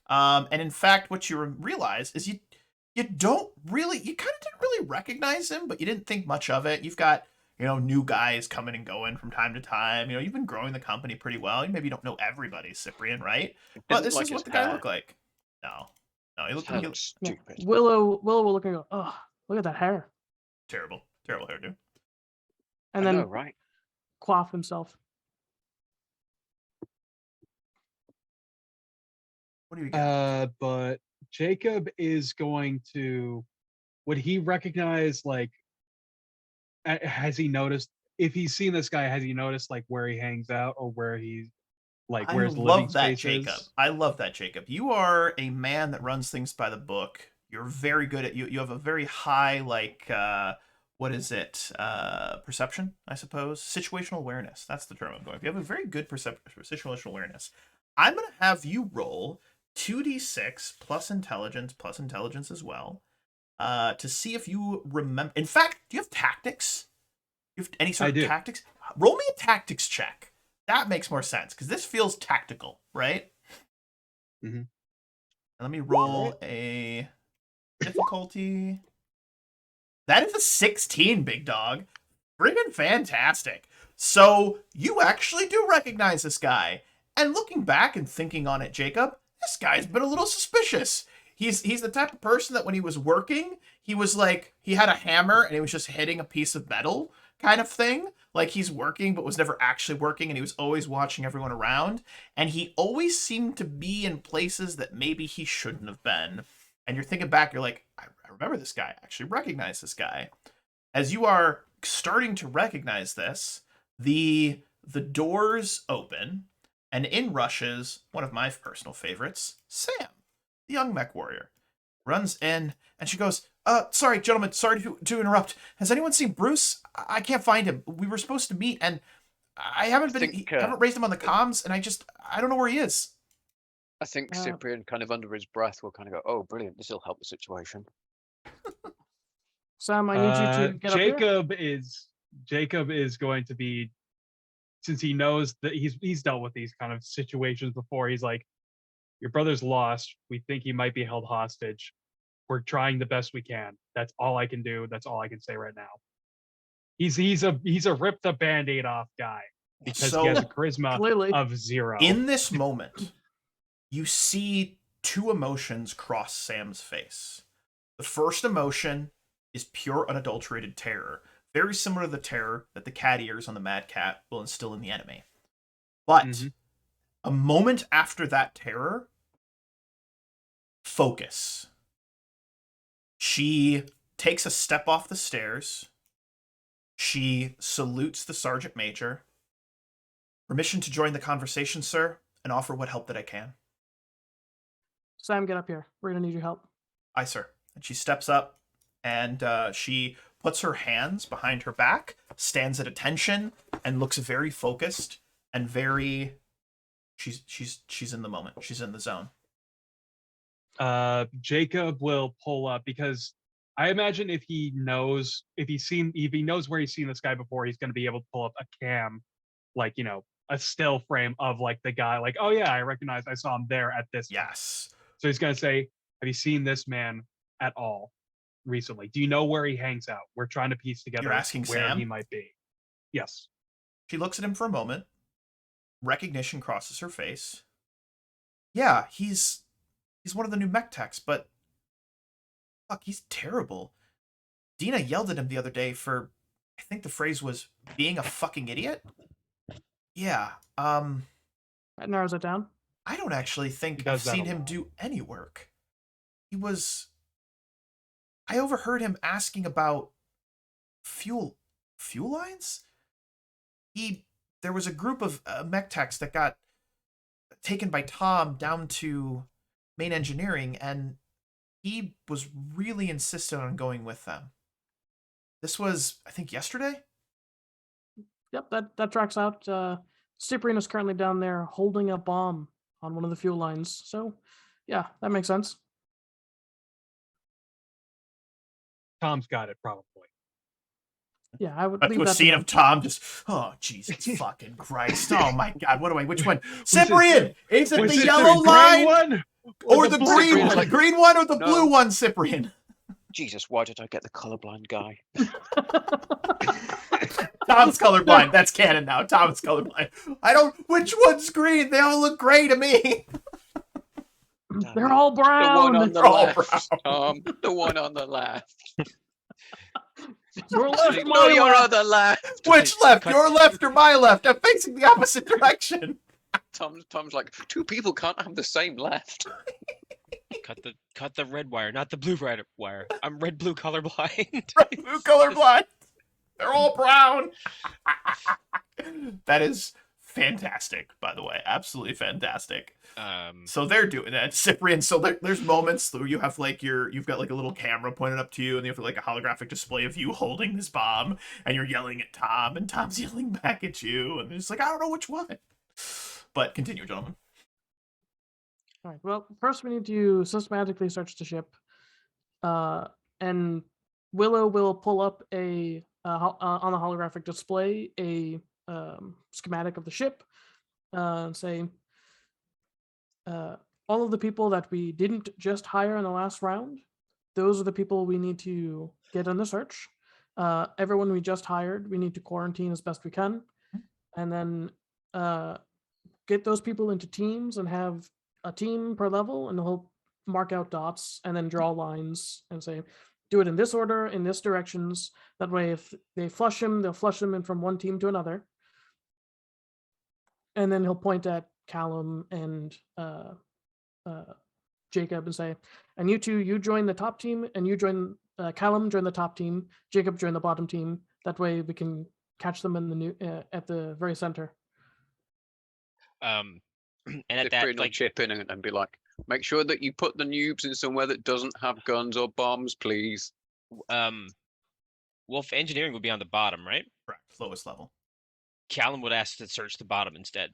[SPEAKER 1] And in fact, what you realize is you kind of didn't really recognize him, but you didn't think much of it. You've got new guys coming and going from time to time. You've been growing the company pretty well. You maybe don't know everybody, Cyprian, right? But this is what the guy looked like. No, he looked like
[SPEAKER 4] stupid. Willow will look and go, oh, look at that hair.
[SPEAKER 1] Terrible hairdo.
[SPEAKER 4] And then quaff himself.
[SPEAKER 1] What do you got?
[SPEAKER 2] But Jacob is going to. Would he recognize has he noticed, if he's seen this guy, has he noticed where he hangs out or where he like
[SPEAKER 1] I
[SPEAKER 2] where's the living
[SPEAKER 1] love that,
[SPEAKER 2] space
[SPEAKER 1] Jacob.
[SPEAKER 2] is.
[SPEAKER 1] I love that, Jacob. You are a man that runs things by the book. You're very good at you have a very high what is it? Perception, I suppose. Situational awareness. That's the term I'm going for. You have a very good situational awareness. I'm going to have you roll 2d6 plus intelligence as well, to see if you remember. In fact, do you have tactics? You have any sort
[SPEAKER 2] I
[SPEAKER 1] of
[SPEAKER 2] do.
[SPEAKER 1] tactics? Roll me a tactics check. That makes more sense because this feels tactical, right?
[SPEAKER 2] Mhm.
[SPEAKER 1] And let me roll a difficulty. That is a 16, big dog. Friggin' fantastic. So you actually do recognize this guy. And looking back and thinking on it, Jacob, this guy's been a little suspicious. He's the type of person that when he was working, he was like, he had a hammer and he was just hitting a piece of metal kind of thing. Like he's working but was never actually working, and he was always watching everyone around. And he always seemed to be in places that maybe he shouldn't have been. And you're thinking back, you're like, I remember this guy. I actually recognize this guy. As you are starting to recognize this, the doors open, and in rushes one of my personal favorites, Sam, the young Mechwarrior. Runs in, and she goes, sorry, gentlemen, sorry to interrupt. Has anyone seen Bruce? I can't find him. We were supposed to meet, and I haven't haven't raised him on the comms, and I don't know where he is.
[SPEAKER 3] I think
[SPEAKER 4] Uh,
[SPEAKER 3] Cyprian kind of under his breath will kind of go, oh, brilliant, this will help the situation.
[SPEAKER 4] Sam, I need you to get up here.
[SPEAKER 2] Jacob is going to be, since he knows that he's dealt with these kind of situations before. He's like, your brother's lost. We think he might be held hostage. We're trying the best we can. That's all I can do. That's all I can say right now. He's a rip the band-aid off guy because he has a charisma
[SPEAKER 4] Clearly.
[SPEAKER 2] of 0.
[SPEAKER 1] In this moment, you see two emotions cross Sam's face. The first emotion is pure unadulterated terror, very similar to the terror that the cat ears on the Mad Cat will instill in the enemy. But a moment after that terror, focus. She takes a step off the stairs. She salutes the sergeant major. Permission to join the conversation, sir, and offer what help that I can.
[SPEAKER 4] Sam, get up here. We're gonna need your help.
[SPEAKER 1] Aye, sir. And she steps up, and she puts her hands behind her back, stands at attention, and looks very focused and very. She's in the moment. She's in the zone.
[SPEAKER 2] Jacob will pull up because I imagine if he knows where he's seen this guy before, he's going to be able to pull up a cam, like, you know, a still frame of like the guy, like, oh yeah, I saw him there at this time.
[SPEAKER 1] Yes.
[SPEAKER 2] So he's going to say, have you seen this man at all recently? Do you know where he hangs out? We're trying to piece together
[SPEAKER 1] You're asking
[SPEAKER 2] where
[SPEAKER 1] Sam?
[SPEAKER 2] he might be. Yes.
[SPEAKER 1] She looks at him for a moment. Recognition crosses her face. Yeah, he's one of the new mech techs, but fuck, he's terrible. Dina yelled at him the other day for, I think the phrase was, being a fucking idiot. Yeah,
[SPEAKER 4] That narrows it down.
[SPEAKER 1] I don't actually think
[SPEAKER 2] Does
[SPEAKER 1] I've
[SPEAKER 2] that
[SPEAKER 1] seen
[SPEAKER 2] a
[SPEAKER 1] him
[SPEAKER 2] lot.
[SPEAKER 1] do any work. I overheard him asking about fuel lines? There was a group of mech techs that got taken by Tom down to main engineering, and he was really insistent on going with them. This was, I think, yesterday?
[SPEAKER 4] Yep, that tracks out. Cyprian is currently down there holding a bomb on one of the fuel lines. So, yeah, that makes sense.
[SPEAKER 2] Tom's got it probably.
[SPEAKER 4] Yeah, I would
[SPEAKER 1] But
[SPEAKER 4] leave
[SPEAKER 1] to a
[SPEAKER 4] that to
[SPEAKER 1] scene
[SPEAKER 4] him.
[SPEAKER 1] of Tom just, oh, Jesus fucking Christ. Oh, my God. Which one? Cyprian! Is it
[SPEAKER 2] Was
[SPEAKER 1] the
[SPEAKER 2] it
[SPEAKER 1] yellow
[SPEAKER 2] gray
[SPEAKER 1] line?
[SPEAKER 2] one
[SPEAKER 1] Or the
[SPEAKER 2] blue
[SPEAKER 1] green
[SPEAKER 3] Cyprian's
[SPEAKER 1] one?
[SPEAKER 3] like,
[SPEAKER 1] The green one or the
[SPEAKER 3] no.
[SPEAKER 1] blue one, Cyprian?
[SPEAKER 3] Jesus, why did I get the colorblind guy?
[SPEAKER 1] Tom's colorblind. That's canon now. Tom's colorblind. Which one's green? They all look gray to me.
[SPEAKER 4] They're all
[SPEAKER 3] The one on
[SPEAKER 4] brown.
[SPEAKER 3] the
[SPEAKER 1] They're all
[SPEAKER 3] left, Tom. The one on the left.
[SPEAKER 4] Your left,
[SPEAKER 3] No,
[SPEAKER 4] my
[SPEAKER 3] your
[SPEAKER 4] left.
[SPEAKER 3] other left.
[SPEAKER 1] Which left? Your left or my left? I'm facing the opposite direction.
[SPEAKER 3] Tom's like, two people can't have the same left.
[SPEAKER 5] Cut the red wire, not the blue wire. I'm red blue colorblind.
[SPEAKER 1] Blue colorblind. They're all brown. That is fantastic, by the way. Absolutely fantastic.
[SPEAKER 5] Um,
[SPEAKER 1] So they're doing that. Cyprian, so there's moments where you have like you've got like a little camera pointed up to you, and you have like a holographic display of you holding this bomb, and you're yelling at Tom, and Tom's yelling back at you, and it's like, I don't know which one. But continue, gentlemen.
[SPEAKER 4] All right. Well, first we need to systematically search the ship, and Willow will pull up on the holographic display a schematic of the ship, and say, all of the people that we didn't just hire in the last round, those are the people we need to get on the search. Everyone we just hired, we need to quarantine as best we can, and then get those people into teams and have a team per level, and he'll mark out dots and then draw lines and say, do it in this order, in this directions. That way, if they flush him, they'll flush him in from one team to another. And then he'll point at Callum and Jacob and say, and you two, you join the top team, and you join Callum, join the top team, Jacob join the bottom team. That way we can catch them in the at the very center.
[SPEAKER 5] and at
[SPEAKER 3] Cyprian
[SPEAKER 5] that,
[SPEAKER 3] will
[SPEAKER 5] like,
[SPEAKER 3] chip in and be like, make sure that you put the noobs in somewhere that doesn't have guns or bombs, please.
[SPEAKER 5] Wolf engineering would be on the bottom, right?
[SPEAKER 1] Correct. Lowest level.
[SPEAKER 5] Callum would ask to search the bottom instead.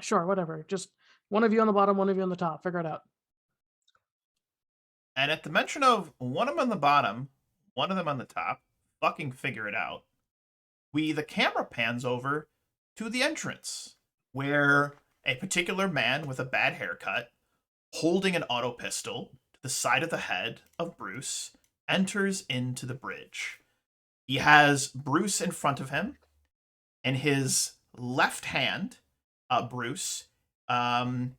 [SPEAKER 4] Sure, whatever. Just one of you on the bottom, one of you on the top. Figure it out.
[SPEAKER 1] And at the mention of one of them on the bottom, one of them on the top, fucking figure it out. The camera pans over to the entrance, where a particular man with a bad haircut, holding an auto pistol to the side of the head of Bruce, enters into the bridge. He has Bruce in front of him. In his left hand, Bruce,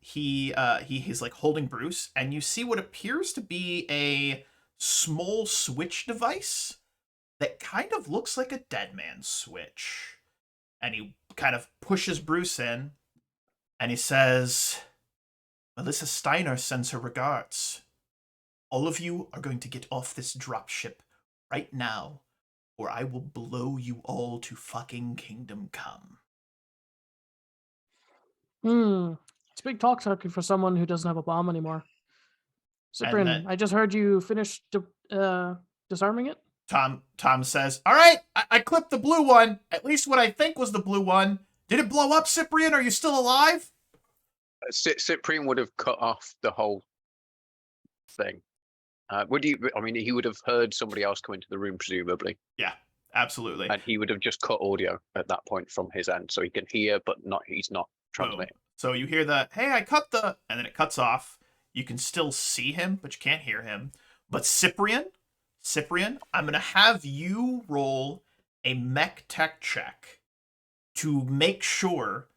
[SPEAKER 1] he's like holding Bruce, and you see what appears to be a small switch device that kind of looks like a dead man's switch. And he kind of pushes Bruce in, and he says, Melissa Steiner sends her regards. All of you are going to get off this dropship right now, or I will blow you all to fucking Kingdom Come.
[SPEAKER 4] It's big talk talking for someone who doesn't have a bomb anymore. Cyprian,
[SPEAKER 1] then-
[SPEAKER 4] I just heard you finished disarming it.
[SPEAKER 1] Tom says, all right, I clipped the blue one, at least what I think was the blue one. Did it blow up, Cyprian? Are you still alive?
[SPEAKER 3] Cyprian would have cut off the whole thing. Would he? I mean, he would have heard somebody else come into the room, presumably.
[SPEAKER 1] Yeah, absolutely.
[SPEAKER 3] And he would have just cut audio at that point from his end, so he can hear, but he's not transmitting.
[SPEAKER 1] So you hear the, hey, I cut the, and then it cuts off. You can still see him, but you can't hear him. But Cyprian, I'm going to have you roll a mech tech check to make sure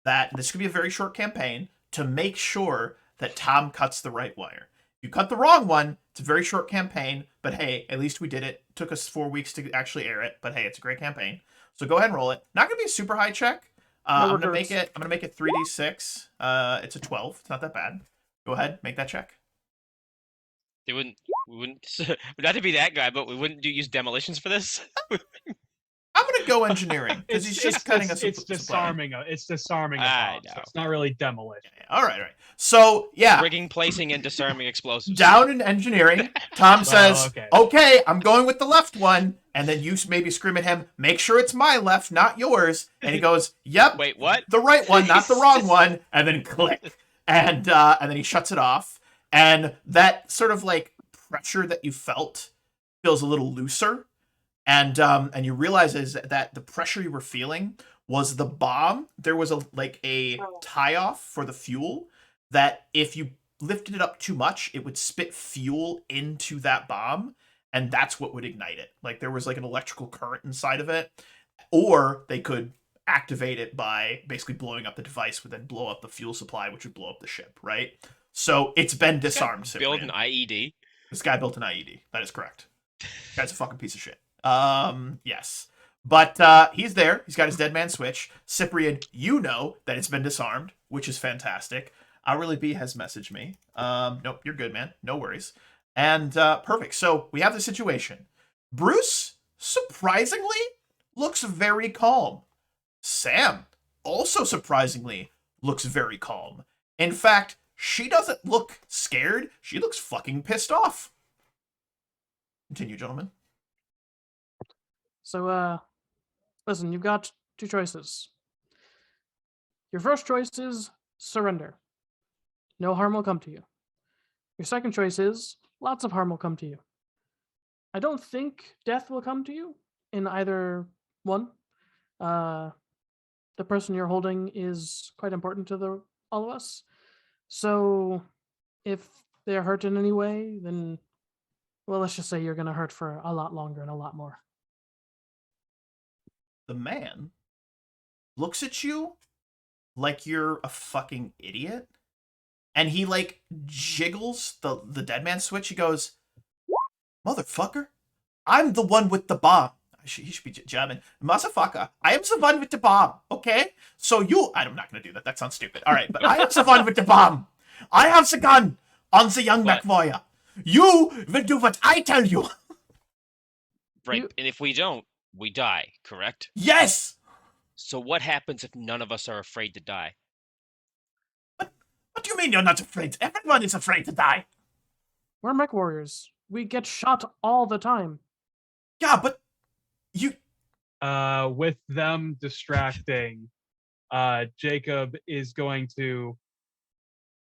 [SPEAKER 1] that, this could be a very short campaign, to make sure that Tom cuts the right wire. If you cut the wrong one, it's a very short campaign, but hey, at least we did it. It took us 4 weeks to actually air it, but hey, it's a great campaign. So go ahead and roll it. Not going to be a super high check. I'm gonna make it 3d6. It's a 12. It's not that bad. Go ahead, make that check.
[SPEAKER 5] We wouldn't not to be that guy, but we wouldn't use demolitions for this.
[SPEAKER 1] I'm gonna go engineering because he's just cutting us.
[SPEAKER 2] It's disarming. It's disarming.
[SPEAKER 5] I
[SPEAKER 2] So
[SPEAKER 5] know.
[SPEAKER 2] it's not really demolition.
[SPEAKER 1] Yeah, all right. So yeah,
[SPEAKER 5] Rigging, placing, and disarming explosives.
[SPEAKER 1] down in engineering, Tom says,
[SPEAKER 2] okay.
[SPEAKER 1] "Okay, I'm going with the left one," and then you maybe scream at him, "Make sure it's my left, not yours." And he goes, "Yep,
[SPEAKER 5] Wait, what?
[SPEAKER 1] the right one, not the wrong one," and then click, and then he shuts it off, and that sort of like pressure that you felt feels a little looser, and you realize is that the pressure you were feeling was the bomb. There was a tie off for the fuel that if you lifted it up too much, it would spit fuel into that bomb, and that's what would ignite it. Like there was like an electrical current inside of it, or they could activate it by basically blowing up the device, would then blow up the fuel supply, which would blow up the ship, right? So it's been disarmed.
[SPEAKER 5] Build
[SPEAKER 1] Cyprian.
[SPEAKER 5] an IED.
[SPEAKER 1] This guy built an IED. That is correct. Guy's a fucking piece of shit. Yes. But he's there. He's got his dead man switch. Cyprian, you know that it's been disarmed, which is fantastic. Hourly B has messaged me. Nope, you're good, man. No worries. And perfect. So we have the situation. Bruce, surprisingly, looks very calm. Sam, also surprisingly looks very calm. In fact, she doesn't look scared. She looks fucking pissed off. Continue, gentlemen.
[SPEAKER 4] So, listen, you've got two choices. Your first choice is surrender. No harm will come to you. Your second choice is lots of harm will come to you. I don't think death will come to you in either one. The person you're holding is quite important to all of us. So if they're hurt in any way, then, well, let's just say you're going to hurt for a lot longer and a lot more.
[SPEAKER 1] The man looks at you like you're a fucking idiot. And he, like, jiggles the dead man switch. He goes, motherfucker, I'm the one with the bomb. He should be German. Motherfucker, I am the one with the bomb, okay? So I'm not going to do that. That sounds stupid. All right, but I am the one with the bomb. I have the gun on the young Mechwarrior. You will do what I tell you.
[SPEAKER 5] Right, and if we don't, we die, correct?
[SPEAKER 1] Yes!
[SPEAKER 5] So what happens if none of us are afraid to die?
[SPEAKER 1] What do you mean you're not afraid? Everyone is afraid to die.
[SPEAKER 4] We're mech warriors. We get shot all the time.
[SPEAKER 1] Yeah, but you...
[SPEAKER 2] With them distracting, Jacob is going to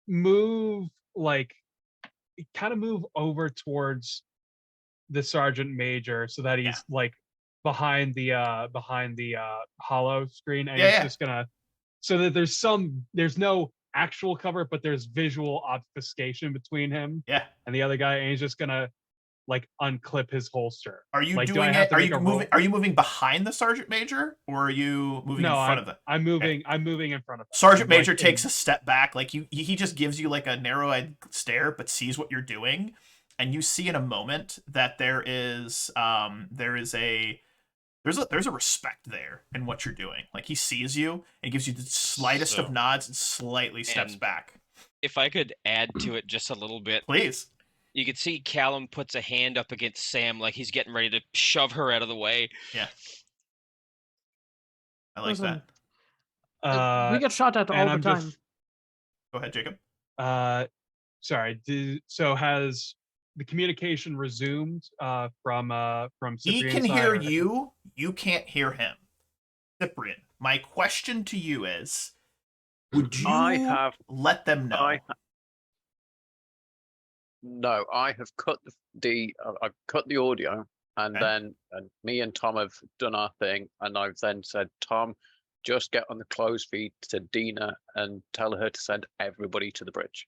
[SPEAKER 2] move, kind of move over towards the sergeant major so that he's behind the hollow screen, and he's just gonna, so that there's no actual cover, but there's visual obfuscation between him and the other guy, and he's just gonna unclip his holster.
[SPEAKER 1] Are you doing it? Are you moving behind the sergeant major, or are you moving in front of the?
[SPEAKER 2] I'm moving in front of them.
[SPEAKER 1] Sergeant major takes a step back, he just gives you a narrow-eyed stare, but sees what you're doing, and you see in a moment that there's a respect there in what you're doing. He sees you and gives you the slightest of nods and slightly steps back.
[SPEAKER 5] If I could add to it just a little bit,
[SPEAKER 1] please.
[SPEAKER 5] You can see Callum puts a hand up against Sam like he's getting ready to shove her out of the way.
[SPEAKER 1] Yeah. I like that.
[SPEAKER 4] We get shot at all the time.
[SPEAKER 1] Go ahead, Jacob.
[SPEAKER 2] Sorry. So has the communication resumed from Cyprian's
[SPEAKER 1] He can hear you. You can't hear him. Cyprian, my question to you is, would you let them know?
[SPEAKER 3] No, I have cut I've cut the audio, and then me and Tom have done our thing, and I've then said, Tom, just get on the close feed to Dina and tell her to send everybody to the bridge.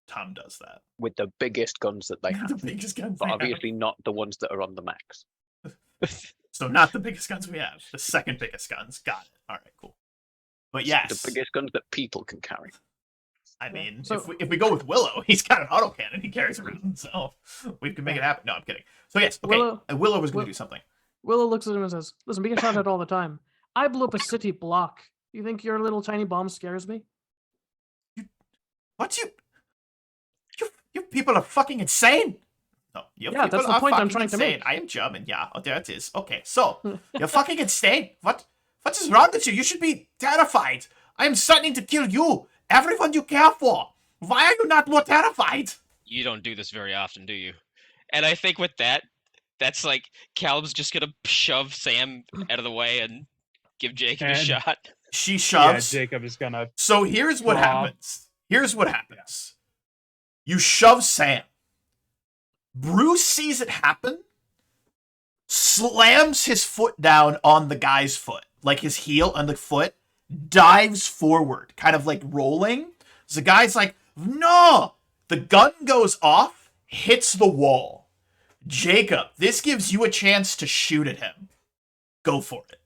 [SPEAKER 1] Tom does that
[SPEAKER 3] with the biggest guns that they have.
[SPEAKER 1] The biggest guns,
[SPEAKER 3] but obviously not the ones that are on the max.
[SPEAKER 1] So not the biggest guns we have, the second biggest guns. Got it. All right, cool. But yes,
[SPEAKER 3] the biggest guns that people can carry.
[SPEAKER 1] I mean, if we go with Willow, he's got an autocannon he carries around, so we can make it happen. No, I'm kidding. So yes, okay. Willow was going to do something.
[SPEAKER 4] Willow looks at him and says, "Listen, we get shot at all the time. I blew up a city block. You think your little tiny bomb scares me?"
[SPEAKER 1] You people are fucking insane. No,
[SPEAKER 4] that's the point I'm trying to make.
[SPEAKER 1] I am German. Yeah, there it is. Okay, so you're fucking insane. What is wrong with you? You should be terrified. I am threatening to kill you. Everyone you care for. Why are you not more terrified?
[SPEAKER 5] You don't do this very often, do you? And I think with that's Callum's just gonna shove Sam out of the way and give Jacob a shot.
[SPEAKER 1] She shoves.
[SPEAKER 2] Yeah, Jacob is gonna.
[SPEAKER 1] So here's what happens. You shove Sam. Bruce sees it happen, slams his foot down on the guy's foot, his heel on the foot, dives forward, kind of rolling. The guy's like, no! The gun goes off, hits the wall. Jacob, this gives you a chance to shoot at him. Go for it.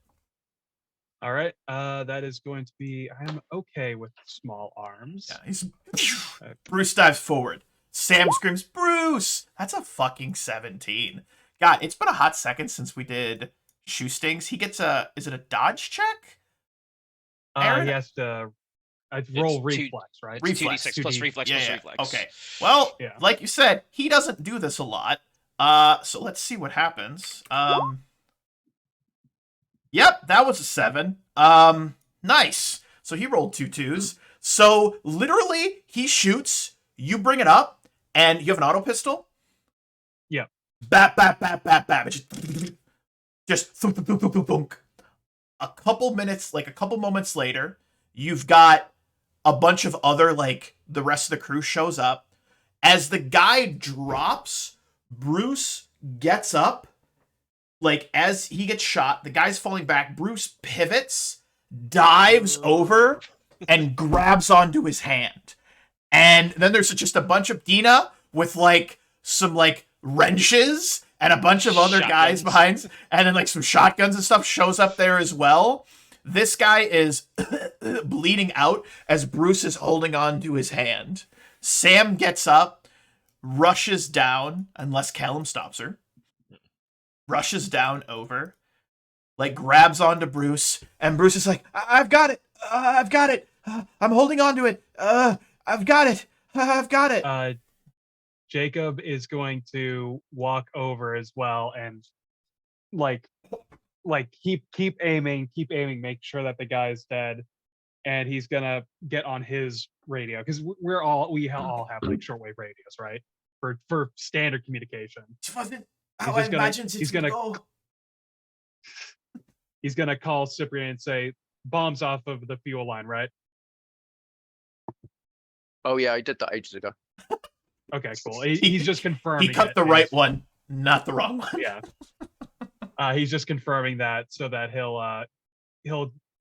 [SPEAKER 2] All right. That is going to be, I'm okay with small arms.
[SPEAKER 1] Yeah, Bruce dives forward. Sam screams, Bruce! That's a fucking 17. God, it's been a hot second since we did shoe stings. He gets is it a dodge check?
[SPEAKER 2] He has to roll reflex, right?
[SPEAKER 5] Reflex. 2d6 plus reflex plus reflex.
[SPEAKER 1] Okay. Well, like you said, he doesn't do this a lot. So let's see what happens. Yep, that was a 7. Nice. So he rolled 2 2s. So literally, he shoots, you bring it up, and you have an auto pistol?
[SPEAKER 2] Yep.
[SPEAKER 1] Bap, bap, bap, bap, bap. Just thunk, thunk, thunk, thunk, thunk, thunk. A couple moments later, you've got a bunch of other, like, the rest of the crew shows up. As the guy drops, Bruce gets up. Like, as he gets shot, the guy's falling back. Bruce pivots, dives over, and grabs onto his hand. And then there's just a bunch of Dina with, like, some, like, wrenches and a bunch of other guys behind. And then, like, some shotguns and stuff shows up there as well. This guy is bleeding out as Bruce is holding on to his hand. Sam gets up, rushes down, unless Callum stops her. Rushes down over, like, grabs onto Bruce, and Bruce is like, I've got it. I've got it. I'm holding on to it. I've got it. I've got it.
[SPEAKER 2] Jacob is going to walk over as well and like keep aiming, make sure that the guy's dead, and he's gonna get on his radio because we all have like shortwave radios, right? For standard communication.
[SPEAKER 1] It wasn't how I imagined it would go.
[SPEAKER 2] He's gonna call Cyprian and say, "Bombs off of the fuel line, right?"
[SPEAKER 3] Oh yeah, I did that ages ago.
[SPEAKER 2] Okay, cool. He's just confirming.
[SPEAKER 1] He cut the right one, not the wrong one.
[SPEAKER 2] Yeah. He's just confirming that so that he'll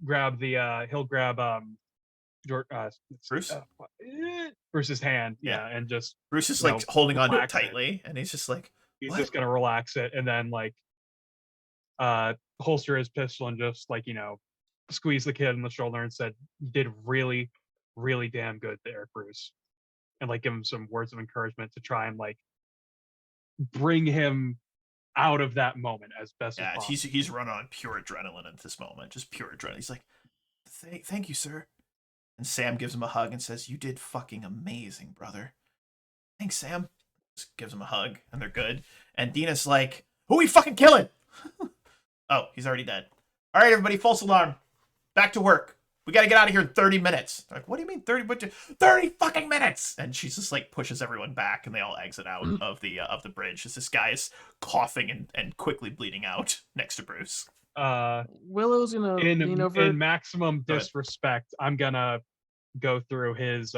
[SPEAKER 2] grab
[SPEAKER 1] Bruce?
[SPEAKER 2] Bruce's hand, yeah, and just
[SPEAKER 1] Bruce is like holding on to it tightly, and he's just like,
[SPEAKER 2] he's just gonna relax it, and then like holster his pistol and just like squeeze the kid in the shoulder and said, "You did really, really damn good there, Bruce," and like give him some words of encouragement to try and like bring him out of that moment as best as possible.
[SPEAKER 1] He's running on pure adrenaline at this moment, just pure adrenaline. He's like, thank you, sir. And Sam gives him a hug and says, "You did fucking amazing, brother." Thanks, Sam. Just gives him a hug, and they're good. And Dina's like, "Who we fucking killing?" Oh, he's already dead. All right, everybody, false alarm. Back to work. We gotta get out of here in 30 minutes. They're like, what do you mean 30? 30 fucking minutes! And she's just like pushes everyone back, and they all exit out of the bridge as this guy is coughing and quickly bleeding out next to Bruce.
[SPEAKER 4] Willow's gonna lean over.
[SPEAKER 2] In maximum disrespect, I'm gonna go through his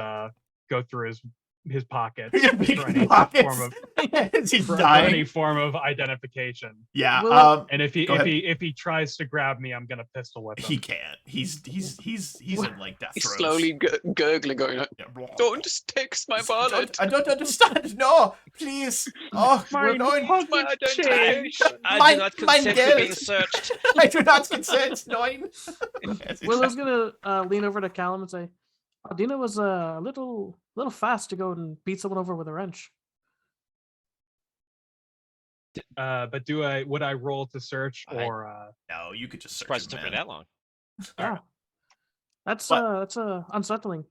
[SPEAKER 2] pockets for any form of
[SPEAKER 1] he's dying.
[SPEAKER 2] Any form of identification.
[SPEAKER 1] Yeah.
[SPEAKER 2] And if he tries to grab me, I'm gonna pistol whip him.
[SPEAKER 1] He can't. He's in like death
[SPEAKER 3] He's
[SPEAKER 1] throes.
[SPEAKER 3] slowly gurgling, going like, "Don't take my wallet.
[SPEAKER 1] I don't understand. No, please. Oh,
[SPEAKER 3] my identification.
[SPEAKER 5] I do not consent to being searched.
[SPEAKER 1] I do not consent. Nine.
[SPEAKER 4] Willow's gonna lean over to Callum and say, Dina was a little fast to go and beat someone over with a wrench.
[SPEAKER 2] But would I roll to search or
[SPEAKER 1] no, you could just search.
[SPEAKER 5] Surprised it took her that long.
[SPEAKER 4] Yeah. That's unsettling.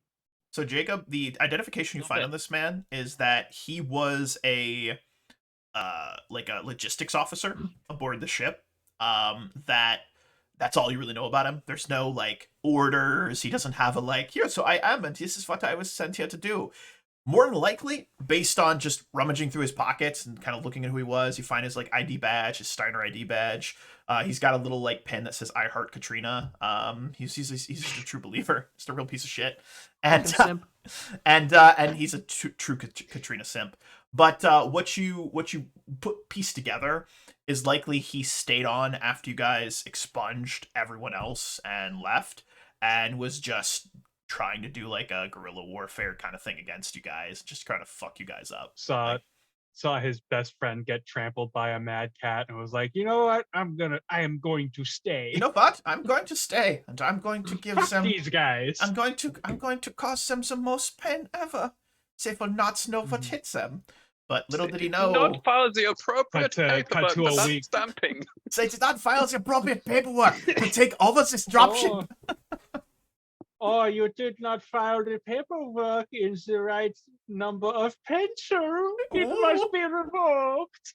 [SPEAKER 1] So Jacob, the identification you find on this man is that he was a logistics officer aboard the ship. That's all you really know about him. There's no like orders. He doesn't have a like, here, so I am, and this is what I was sent here to do. More than likely, based on just rummaging through his pockets and kind of looking at who he was, you find his like ID badge, his Steiner ID badge. He's got a little like pin that says "I heart Katrina." He's just a true believer. Just a real piece of shit. And he's a true Katrina simp. But what you piece together is likely he stayed on after you guys expunged everyone else and left, and was just trying to do like a guerrilla warfare kind of thing against you guys, just trying to fuck you guys up.
[SPEAKER 2] Saw his best friend get trampled by a mad cat and was like, you know what? I am going to stay.
[SPEAKER 1] You know what? I'm going to stay, and I'm going to give them
[SPEAKER 2] these guys.
[SPEAKER 1] I'm going to cause them the most pain ever. They will not know what hits them. But little did he know.
[SPEAKER 3] Not file the appropriate paperwork
[SPEAKER 2] to a
[SPEAKER 3] for
[SPEAKER 2] week.
[SPEAKER 3] stamping.
[SPEAKER 1] They did not file the appropriate paperwork to take over this dropship.
[SPEAKER 2] Oh, you did not file the paperwork in the right number of pencil. It must be revoked.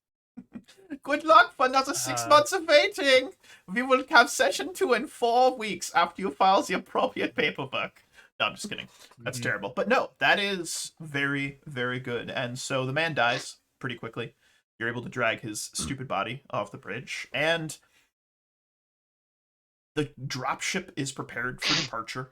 [SPEAKER 1] Good luck for another 6 months of waiting. We will have session 2 in 4 weeks after you file the appropriate paperwork. No, I'm just kidding. That's terrible. But no, that is very, very good. And so the man dies pretty quickly. You're able to drag his stupid body off the bridge. And the dropship is prepared for departure.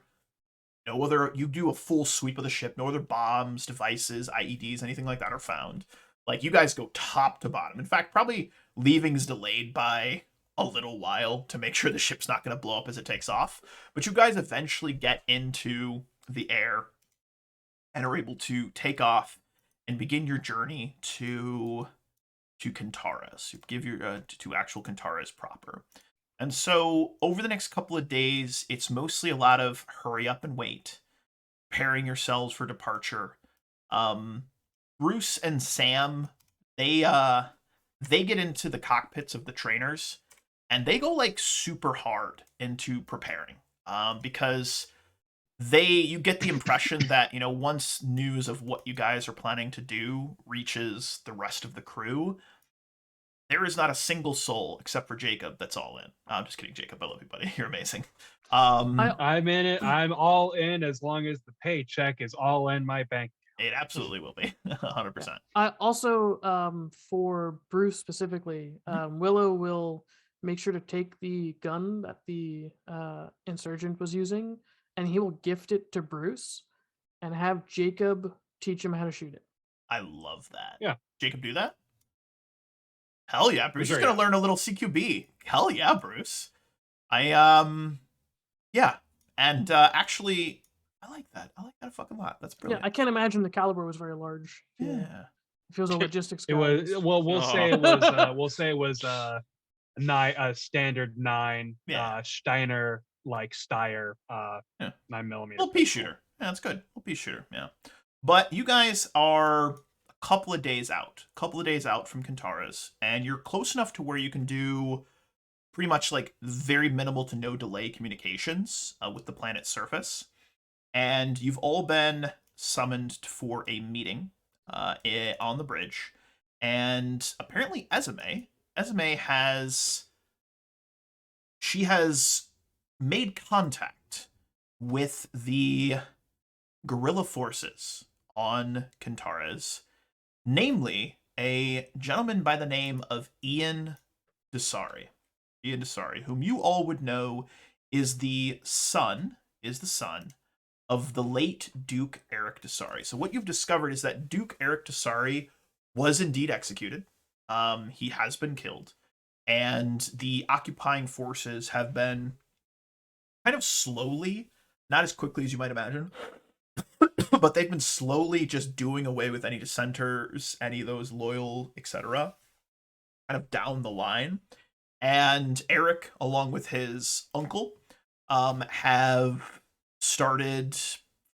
[SPEAKER 1] No other, you do a full sweep of the ship. No other bombs, devices, IEDs, anything like that are found. Like, you guys go top to bottom. In fact, probably leaving's delayed by a little while to make sure the ship's not going to blow up as it takes off. But you guys eventually get into the air and are able to take off and begin your journey to Kentares. You give your to actual Kentares proper. And so over the next couple of days, it's mostly a lot of hurry up and wait, preparing yourselves for departure. Bruce and Sam, they get into the cockpits of the trainers, and they go like super hard into preparing. Because you get the impression that, you know, once news of what you guys are planning to do reaches the rest of the crew, there is not a single soul except for Jacob that's all in. I'm just kidding, Jacob. I love you, buddy. You're amazing.
[SPEAKER 2] I'm in it. I'm all in as long as the paycheck is all in my bank.
[SPEAKER 1] It absolutely will be 100%.
[SPEAKER 4] I also, for Bruce specifically, Willow will make sure to take the gun that the insurgent was using, and he will gift it to Bruce, and have Jacob teach him how to shoot it.
[SPEAKER 1] I love that.
[SPEAKER 2] Yeah.
[SPEAKER 1] Jacob, do that? Hell yeah, Bruce is
[SPEAKER 2] Sure,
[SPEAKER 1] gonna
[SPEAKER 2] yeah.
[SPEAKER 1] learn a little CQB. Hell yeah, Bruce. Yeah. And actually, I like that. I like that a fucking lot. That's
[SPEAKER 4] Yeah,
[SPEAKER 1] brilliant.
[SPEAKER 4] I can't imagine the caliber was very large.
[SPEAKER 1] Yeah.
[SPEAKER 4] If it was a logistics
[SPEAKER 2] It
[SPEAKER 4] guy,
[SPEAKER 2] was
[SPEAKER 4] it's-
[SPEAKER 2] well. We'll say it was. We'll say it was a standard 9
[SPEAKER 1] Yeah.
[SPEAKER 2] Steiner like Steyr
[SPEAKER 1] Yeah.
[SPEAKER 2] 9mm.
[SPEAKER 1] Little pea shooter. Yeah, that's good. Little pea shooter. Yeah. But you guys are a couple of days out from Kentares, and you're close enough to where you can do pretty much like very minimal to no delay communications with the planet's surface. And you've all been summoned for a meeting on the bridge. And apparently Esme has made contact with the guerrilla forces on Kentares, namely a gentleman by the name of Ian Desari. Ian Desari, whom you all would know is the son of the late Duke Eric Desari. So what you've discovered is that Duke Eric Desari was indeed executed. He has been killed. And the occupying forces have been kind of slowly, not as quickly as you might imagine, but they've been slowly just doing away with any dissenters, any of those loyal, etc., kind of down the line. And Eric, along with his uncle, have started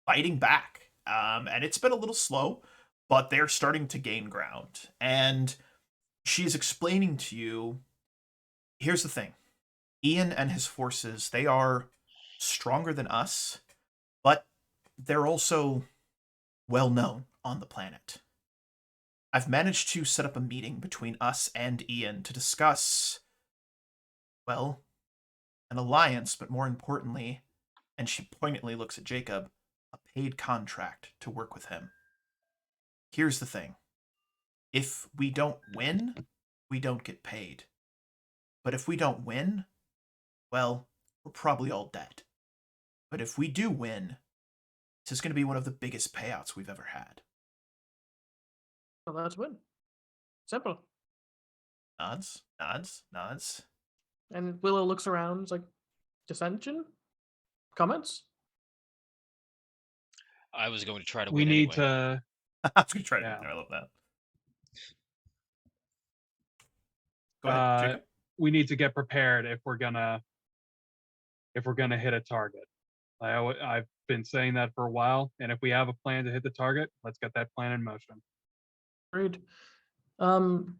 [SPEAKER 1] fighting back. And it's been a little slow, but they're starting to gain ground. And she's explaining to you, here's the thing. Ian and his forces, they are stronger than us, but they're also well known on the planet. I've managed to set up a meeting between us and Ian to discuss, well, an alliance, but more importantly, and she poignantly looks at Jacob, a paid contract to work with him. Here's the thing. If we don't win, we don't get paid. But if we don't win, well, we're probably all dead. But if we do win, this is going to be one of the biggest payouts we've ever had.
[SPEAKER 4] well, that's win. Simple.
[SPEAKER 1] Nods.
[SPEAKER 4] And Willow looks around. It's like, dissension? Comments?
[SPEAKER 5] I was going to try to
[SPEAKER 2] We
[SPEAKER 5] win
[SPEAKER 2] need
[SPEAKER 5] anyway.
[SPEAKER 2] to.
[SPEAKER 1] I was going to try to.
[SPEAKER 2] Yeah.
[SPEAKER 1] I love that. Go ahead, Jacob.
[SPEAKER 2] We need to get prepared if we're gonna hit a target. I've been saying that for a while, and if we have a plan to hit the target, let's get that plan in motion.
[SPEAKER 4] Agreed.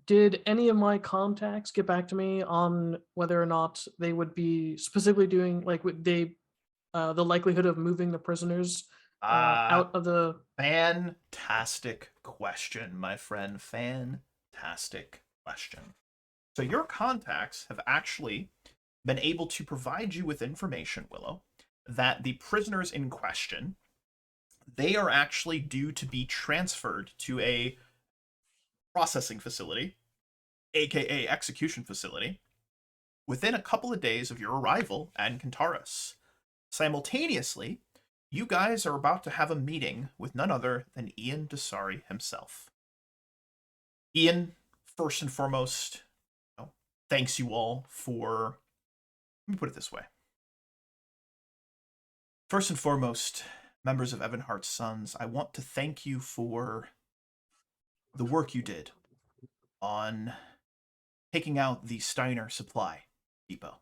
[SPEAKER 4] Did any of my contacts get back to me on whether or not they would be specifically doing, like, would they, the likelihood of moving the prisoners out of the...
[SPEAKER 1] Fantastic question, my friend. Fantastic question. So your contacts have actually been able to provide you with information, Willow, that the prisoners in question, they are actually due to be transferred to a processing facility, aka execution facility, within a couple of days of your arrival at Kentares. Simultaneously, you guys are about to have a meeting with none other than Ian Desari himself. Ian, first and foremost, thanks you all for... Let me put it this way. First and foremost, members of Evanhart's Sons, I want to thank you for the work you did on taking out the Steiner supply depot.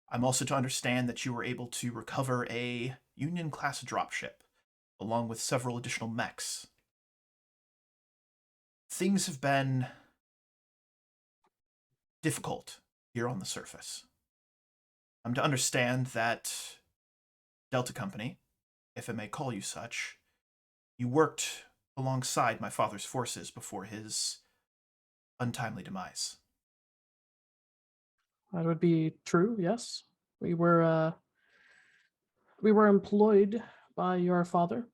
[SPEAKER 1] I'm also to understand that you were able to recover a Union-class dropship, along with several additional mechs. Things have been difficult here on the surface. I'm to understand that Delta Company, if I may call you such, you worked alongside my father's forces before his untimely demise.
[SPEAKER 4] That would be true, yes. We were employed by your father.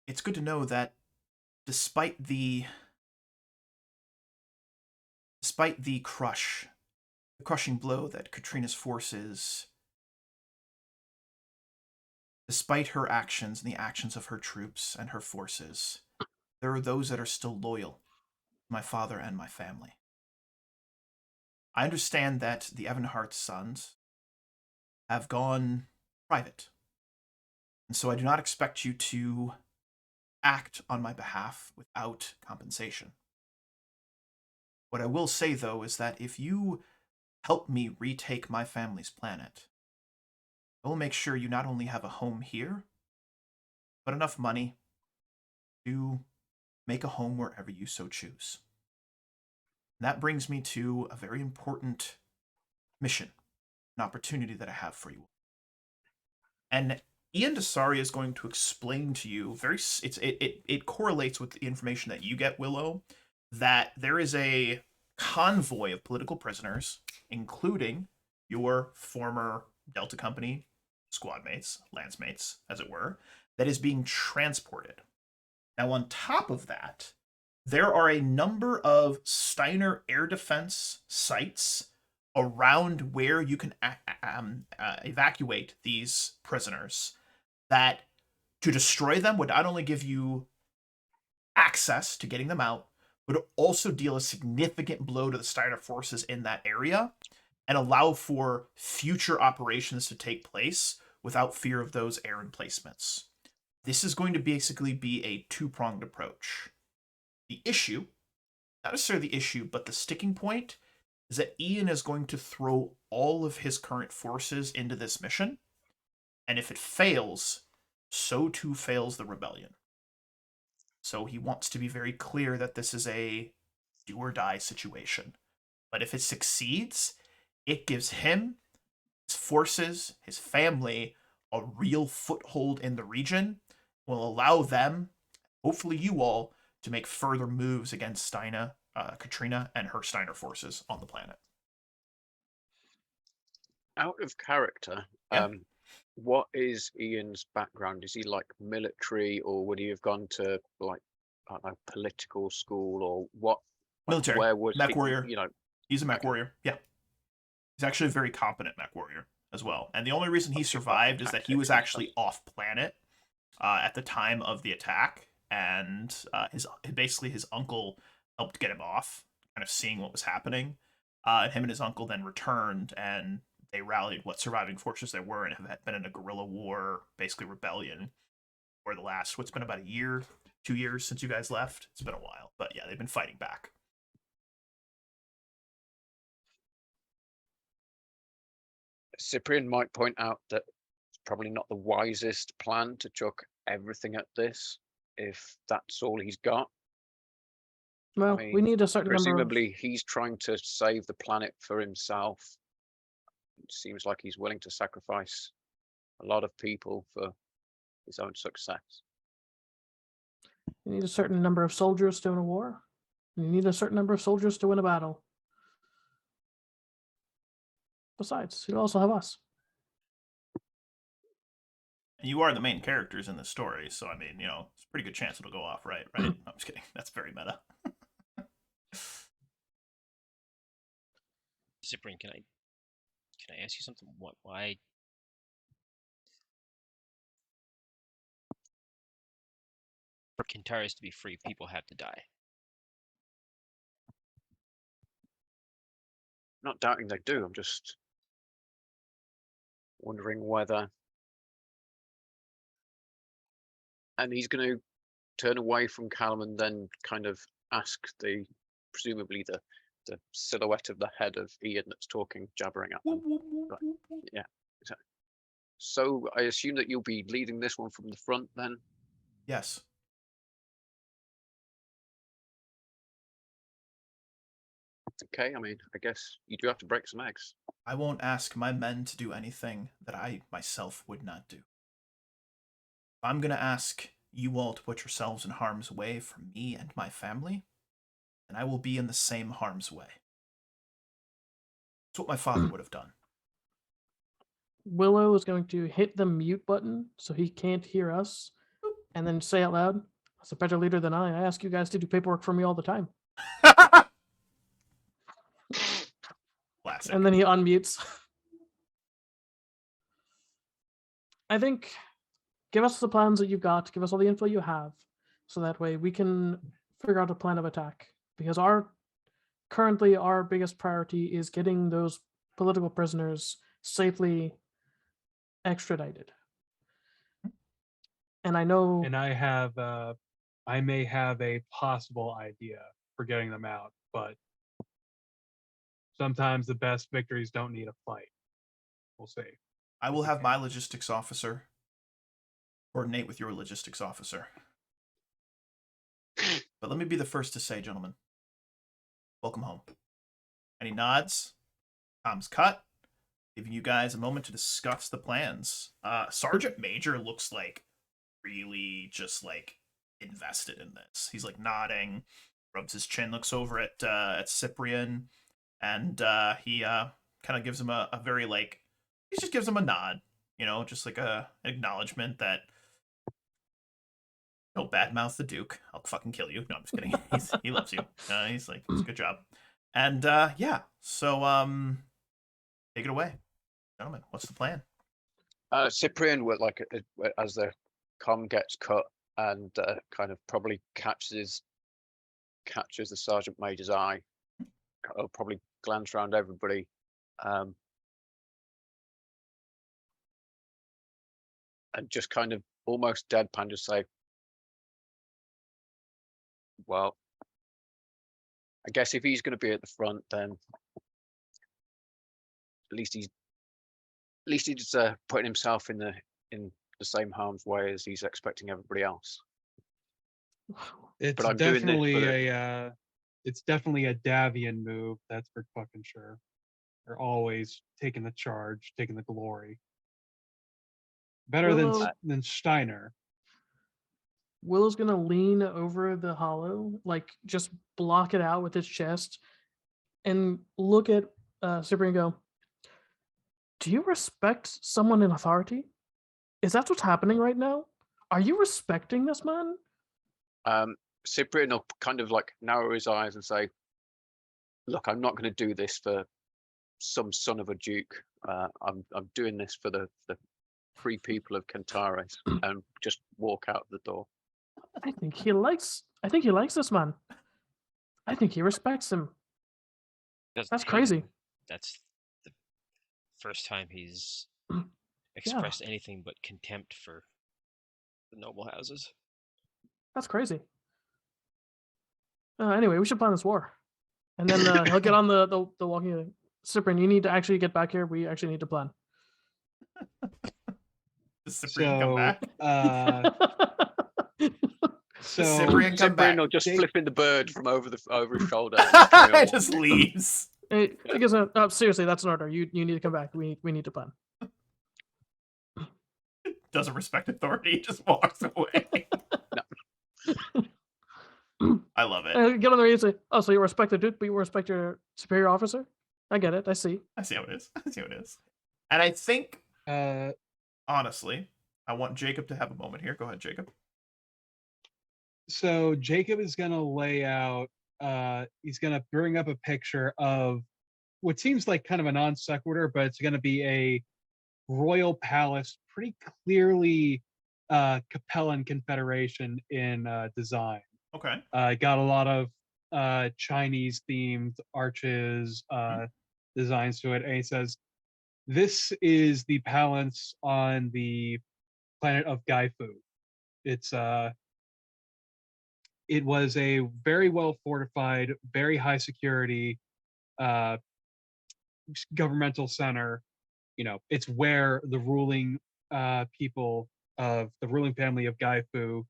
[SPEAKER 1] It's good to know that despite the crushing blow that Katrina's forces, despite her actions and the actions of her troops and her forces, there are those that are still loyal to my father and my family. I understand that the Evanhart Sons have gone private, and so I do not expect you to act on my behalf without compensation. What I will say, though, is that if you help me retake my family's planet, I will make sure you not only have a home here, but enough money to make a home wherever you so choose. And that brings me to a very important mission, an opportunity that I have for you. And Ian Desari is going to explain to you it correlates with the information that you get, Willow, that there is a convoy of political prisoners, including your former Delta Company squad mates, lance mates, as it were, that is being transported. Now, on top of that, there are a number of Steiner air defense sites around where you can evacuate these prisoners that to destroy them would not only give you access to getting them out, but also deal a significant blow to the Steiner forces in that area and allow for future operations to take place without fear of those air emplacements. This is going to basically be a two-pronged approach. The issue, not necessarily the issue, but the sticking point, is that Ian is going to throw all of his current forces into this mission, and if it fails, so too fails the rebellion. So he wants to be very clear that this is a do-or-die situation. But if it succeeds, it gives him, his forces, his family, a real foothold in the region, will allow them, hopefully you all, to make further moves against Katrina and her Steiner forces on the planet.
[SPEAKER 3] Out of character,
[SPEAKER 1] Yeah.
[SPEAKER 3] what is Ian's background? Is he like military, or would he have gone to like, I don't know, political school, or what? Like,
[SPEAKER 1] Military.
[SPEAKER 3] where was he?
[SPEAKER 1] Mechwarrior.
[SPEAKER 3] You know,
[SPEAKER 1] He's a
[SPEAKER 3] Okay.
[SPEAKER 1] Mechwarrior. Yeah. He's actually a very competent Mechwarrior as well. And the only reason he
[SPEAKER 3] Obviously,
[SPEAKER 1] survived is that he was
[SPEAKER 3] tactics and
[SPEAKER 1] actually off planet at the time of the attack, and his uncle helped get him off, kind of seeing what was happening. And him and his uncle then returned, and they rallied what surviving forces there were, and have been in a guerrilla war, basically rebellion, for the last, what's been about a year, 2 years since you guys left. It's been a while, but yeah, they've been fighting back.
[SPEAKER 3] Cyprian might point out that it's probably not the wisest plan to chuck everything at this if that's all he's got.
[SPEAKER 4] Well, we
[SPEAKER 3] mean,
[SPEAKER 4] need a certain number of...
[SPEAKER 3] Presumably, he's trying to save the planet for himself. It seems like he's willing to sacrifice a lot of people for his own success.
[SPEAKER 4] We need a certain number of soldiers to win a war. You need a certain number of soldiers to win a battle. Besides, you also have us.
[SPEAKER 1] And you are the main characters in this story, so I mean, it's a pretty good chance it'll go off right. No, I'm just kidding. That's very meta.
[SPEAKER 5] Cyprian, can I ask you something? Why? For Kentares to be free, people have to die.
[SPEAKER 3] Not doubting they do. I'm just wondering whether, and he's going to turn away from Callum and then kind of ask presumably the silhouette of the head of Ian that's talking, jabbering at them. Yeah. So I assume that you'll be leading this one from the front then?
[SPEAKER 1] Yes.
[SPEAKER 3] Okay, I mean, I guess you do have to break some eggs.
[SPEAKER 1] I won't ask my men to do anything that I myself would not do. If I'm going to ask you all to put yourselves in harm's way for me and my family, then I will be in the same harm's way. It's what my father would have done.
[SPEAKER 4] Willow is going to hit the mute button so he can't hear us, and then say out loud, "As a better leader than I ask you guys to do paperwork for me all the time."
[SPEAKER 1] Classic.
[SPEAKER 4] And then he unmutes. I think give us the plans that you've got, give us all the info you have, so that way we can figure out a plan of attack. Because currently our biggest priority is getting those political prisoners safely extradited. And I know,
[SPEAKER 2] And I may have a possible idea for getting them out, but sometimes the best victories don't need a fight. We'll see.
[SPEAKER 1] I will have my logistics officer coordinate with your logistics officer. But let me be the first to say, gentlemen, welcome home. Any nods? Tom's cut. Giving you guys a moment to discuss the plans. Sergeant Major looks like really just like invested in this. He's like nodding, rubs his chin, looks over at Cyprian, and he kind of gives him a very like, he just gives him a nod, just like an acknowledgement that don't badmouth the Duke. I'll fucking kill you. No, I'm just kidding. He loves you. He's like, it's a good job. And yeah, so take it away, gentlemen. What's the plan?
[SPEAKER 3] Cyprian would as the comm gets cut and kind of probably catches the sergeant major's eye. I'll probably glance around everybody. And just kind of almost deadpan just say, well, I guess if he's going to be at the front, then at least he's putting himself in the same harm's way as he's expecting everybody else.
[SPEAKER 2] It's
[SPEAKER 3] But I'm doing this
[SPEAKER 2] it's definitely a Davian move, that's for fucking sure. They're always taking the charge, taking the glory. Better than Steiner.
[SPEAKER 4] Willow's gonna lean over the hollow, like just block it out with his chest, and look at Cyprian and go, "Do you respect someone in authority? Is that what's happening right now? Are you respecting this man?"
[SPEAKER 3] Cyprian will kind of like narrow his eyes and say, "Look, I'm not going to do this for some son of a duke. I'm doing this for the free people of Kentares," and just walk out the door.
[SPEAKER 4] I think he likes this man. I think he respects him.
[SPEAKER 5] Doesn't
[SPEAKER 4] That's
[SPEAKER 5] hate
[SPEAKER 4] crazy.
[SPEAKER 5] him. That's the first time he's expressed anything but contempt for the noble houses.
[SPEAKER 4] That's crazy. Anyway, we should plan this war. And then he'll get on the walking. Cyprian, you need to actually get back here. We actually need to plan.
[SPEAKER 1] Does Cyprian come back?
[SPEAKER 2] Cyprian
[SPEAKER 3] Cyprian will just flip in the bird from over his shoulder.
[SPEAKER 1] It just leaves.
[SPEAKER 4] He goes, seriously, that's an order. You need to come back. We need to plan.
[SPEAKER 1] Doesn't respect authority, just walks away.
[SPEAKER 3] No.
[SPEAKER 1] I love it.
[SPEAKER 4] Get on the radio and say, "Oh, so you respect the Duke, but you respect your superior officer." I get it. I see.
[SPEAKER 1] I see how it is. I see how it is. And I think,
[SPEAKER 2] Uh,
[SPEAKER 1] honestly, I want Jacob to have a moment here. Go ahead, Jacob.
[SPEAKER 2] so Jacob is gonna lay out. He's gonna bring up a picture of what seems like kind of a non sequitur, but it's gonna be a royal palace, pretty clearly Capellan Confederation in design.
[SPEAKER 1] Okay.
[SPEAKER 2] Got a lot of Chinese themed arches, designs to it, and he says, "This is the palace on the planet of Gaifu. It's it was a very well fortified, very high security uh, governmental center. You know, it's where the ruling people of the ruling family of Gaifu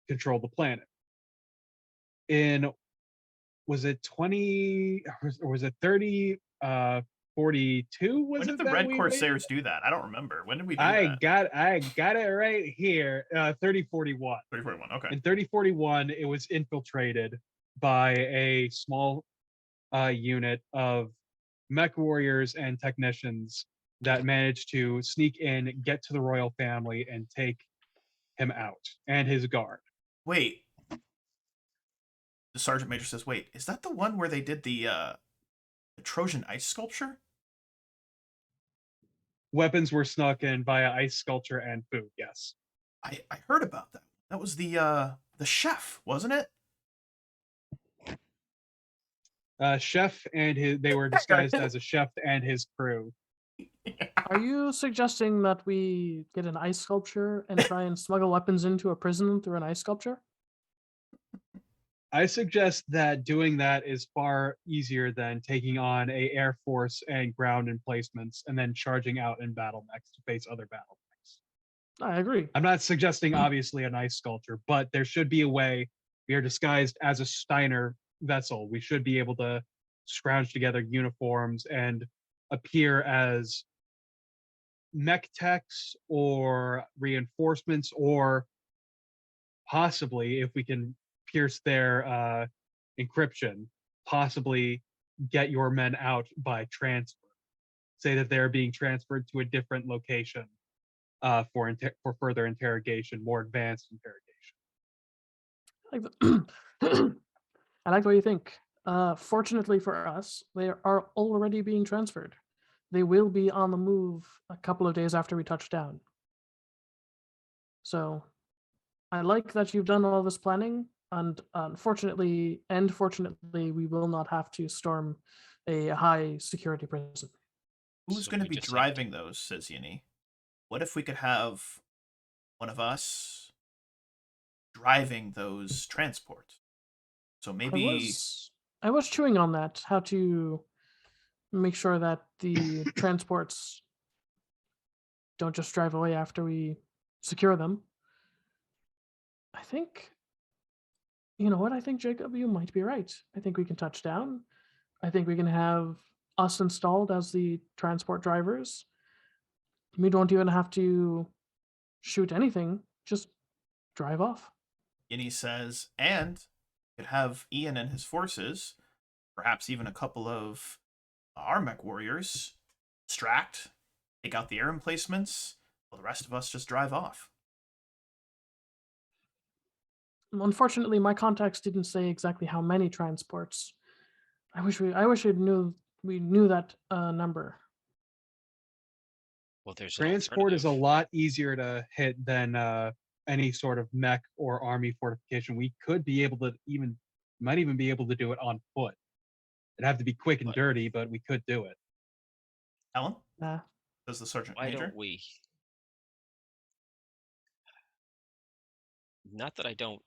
[SPEAKER 2] control the planet. In was it 20 or was it 30 42 was
[SPEAKER 1] When
[SPEAKER 2] it
[SPEAKER 1] did the
[SPEAKER 2] that
[SPEAKER 1] Red
[SPEAKER 2] we
[SPEAKER 1] Corsairs do that? I don't remember. When did we do
[SPEAKER 2] I
[SPEAKER 1] that?
[SPEAKER 2] got it right here. 3041.
[SPEAKER 1] 3041. Okay.
[SPEAKER 2] In 3041, it was infiltrated by a small unit of mech warriors and technicians that managed to sneak in, get to the royal family, and take him out and his guard.
[SPEAKER 1] Wait. The sergeant major says, "Wait, is that the one where they did the Trojan ice sculpture?"
[SPEAKER 2] Weapons were snuck in via ice sculpture and food. Yes.
[SPEAKER 1] I heard about that. That was the chef, wasn't it?
[SPEAKER 2] Chef and they were disguised as a chef and his crew.
[SPEAKER 4] Are you suggesting that we get an ice sculpture and try and smuggle weapons into a prison through an ice sculpture?
[SPEAKER 2] I suggest that doing that is far easier than taking on a air force and ground emplacements and then charging out in battle mechs to face other battle mechs.
[SPEAKER 4] I agree.
[SPEAKER 2] I'm not suggesting obviously an ice sculpture, but there should be a way. We are disguised as a Steiner vessel. We should be able to scrounge together uniforms and appear as mech techs or reinforcements, or possibly, if we can pierce their encryption, possibly get your men out by transfer. Say that they're being transferred to a different location for further interrogation, more advanced interrogation.
[SPEAKER 4] I like the, I like the way you think. Fortunately for us, they are already being transferred. They will be on the move a couple of days after we touch down. So I like that you've done all this planning, and fortunately, we will not have to storm a high security prison.
[SPEAKER 1] Who's
[SPEAKER 5] So
[SPEAKER 1] going to
[SPEAKER 5] we
[SPEAKER 1] be
[SPEAKER 5] just have
[SPEAKER 1] driving those, says Yinny. What if we could have one of us driving those transports? So maybe
[SPEAKER 4] I was chewing on that, how to make sure that the transports don't just drive away after we secure them. I think, you know what? I think, Jacob, you might be right. I think we can touch down. I think we can have us installed as the transport drivers. We don't even have to shoot anything, just drive off.
[SPEAKER 1] Yinny says, and could have Ian and his forces, perhaps even a couple of our mech warriors, distract, take out the air emplacements, while the rest of us just drive off.
[SPEAKER 4] Unfortunately, my contacts didn't say exactly how many transports. I wish we knew that number.
[SPEAKER 5] Well, there's an
[SPEAKER 2] Transport is a
[SPEAKER 5] alternative.
[SPEAKER 2] lot easier to hit than any sort of mech or army fortification. We could be able to might even be able to do it on foot. It'd have to be quick and
[SPEAKER 5] But-
[SPEAKER 2] dirty, but we could do it.
[SPEAKER 1] Helen?
[SPEAKER 4] Nah.
[SPEAKER 1] Says the sergeant
[SPEAKER 5] Why
[SPEAKER 1] major.
[SPEAKER 5] don't we? Not that I don't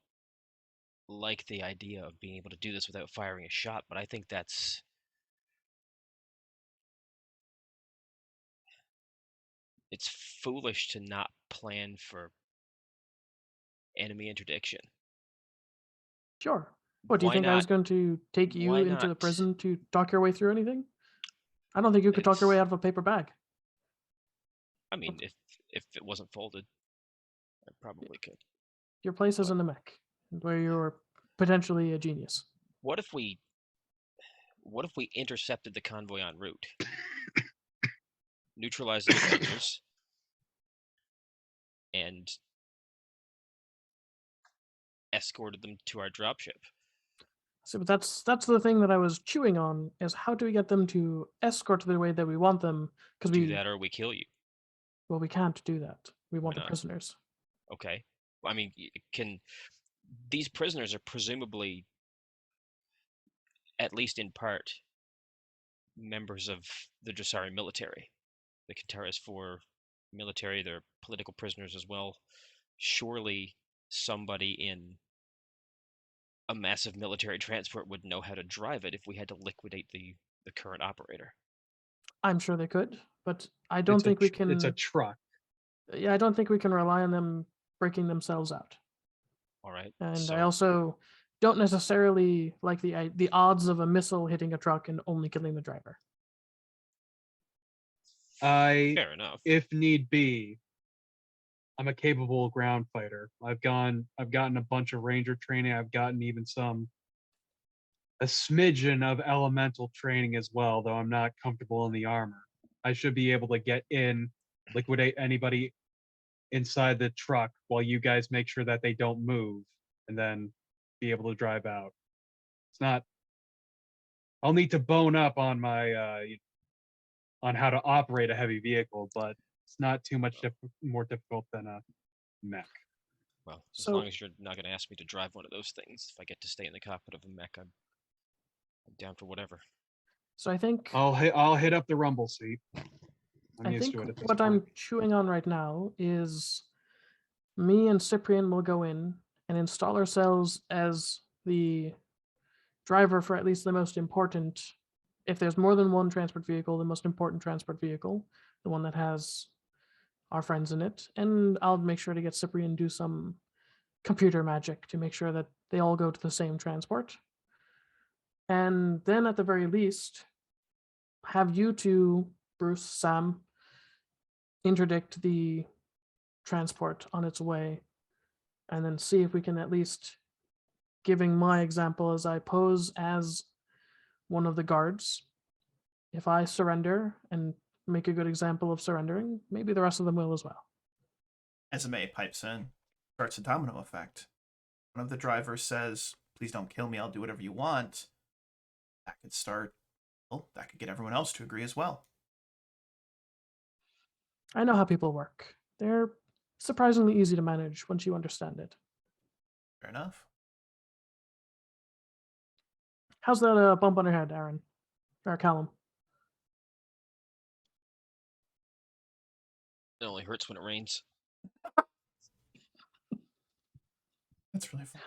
[SPEAKER 5] like the idea of being able to do this without firing a shot, but I think that's it's foolish to not plan for enemy interdiction.
[SPEAKER 4] Sure. What do you
[SPEAKER 5] Why
[SPEAKER 4] think I was
[SPEAKER 5] not?
[SPEAKER 4] going to take you
[SPEAKER 5] Why
[SPEAKER 4] into the
[SPEAKER 5] not?
[SPEAKER 4] prison to talk your way through anything? I don't think you could talk your way
[SPEAKER 5] It's-
[SPEAKER 4] out of a paper bag.
[SPEAKER 5] I mean, if it wasn't folded, I probably could.
[SPEAKER 4] Your place is
[SPEAKER 5] But-
[SPEAKER 4] in the mech. where you're potentially a genius.
[SPEAKER 5] What if we intercepted the convoy en route, neutralized the defenders, and escorted them to our dropship?
[SPEAKER 4] So, but that's the thing that I was chewing on, is how do we get them to escort the way that we want them? Because
[SPEAKER 5] Do that or we kill you.
[SPEAKER 4] well, we can't do that. We want the
[SPEAKER 5] not?
[SPEAKER 4] prisoners.
[SPEAKER 5] Okay. I mean, these prisoners are presumably, at least in part, members of the Dressari military, the Kentares IV military. They're political prisoners as well. Surely somebody in a massive military transport would know how to drive it if we had to liquidate the current operator.
[SPEAKER 4] I'm sure they could, but I don't think we can.
[SPEAKER 2] It's a truck.
[SPEAKER 4] Yeah, I don't think we can rely on them breaking themselves out.
[SPEAKER 5] All right.
[SPEAKER 4] And
[SPEAKER 5] so,
[SPEAKER 4] I also don't necessarily like the odds of a missile hitting a truck and only killing the driver.
[SPEAKER 5] fair enough.
[SPEAKER 2] If need be, I'm a capable ground fighter. I've gotten a bunch of ranger training. I've gotten even a smidgen of elemental training as well, though I'm not comfortable in the armor. I should be able to get in, liquidate anybody inside the truck while you guys make sure that they don't move, and then be able to drive out. It's not. I'll need to bone up on my on how to operate a heavy vehicle, but it's not too much more difficult than a mech.
[SPEAKER 5] Well, as
[SPEAKER 4] So-
[SPEAKER 5] long as you're not going to ask me to drive one of those things, if I get to stay in the cockpit of a mech, I'm down for whatever.
[SPEAKER 4] So I think
[SPEAKER 2] I'll hit up the rumble seat. I'm
[SPEAKER 4] I
[SPEAKER 2] used
[SPEAKER 4] think
[SPEAKER 2] to it at this
[SPEAKER 4] what
[SPEAKER 2] point.
[SPEAKER 4] I'm chewing on right now is me and Cyprian will go in and install ourselves as the driver for at least the most important. If there's more than one transport vehicle, the most important transport vehicle, the one that has our friends in it, and I'll make sure to get Cyprian do some computer magic to make sure that they all go to the same transport. And then at the very least, have you two, Bruce, Sam, interdict the transport on its way, and then see if we can at least, giving my example as I pose as one of the guards, if I surrender and make a good example of surrendering, maybe the rest of them will as well.
[SPEAKER 1] Esme pipes in, starts a domino effect. One of the drivers says, "Please don't kill me, I'll do whatever you want." That could start, well, that could get everyone else to agree as well.
[SPEAKER 4] I know how people work. They're surprisingly easy to manage once you understand it.
[SPEAKER 1] Fair enough.
[SPEAKER 4] How's that bump on your head, Aaron? Or Callum?
[SPEAKER 5] It only hurts when it rains.
[SPEAKER 1] That's really fun.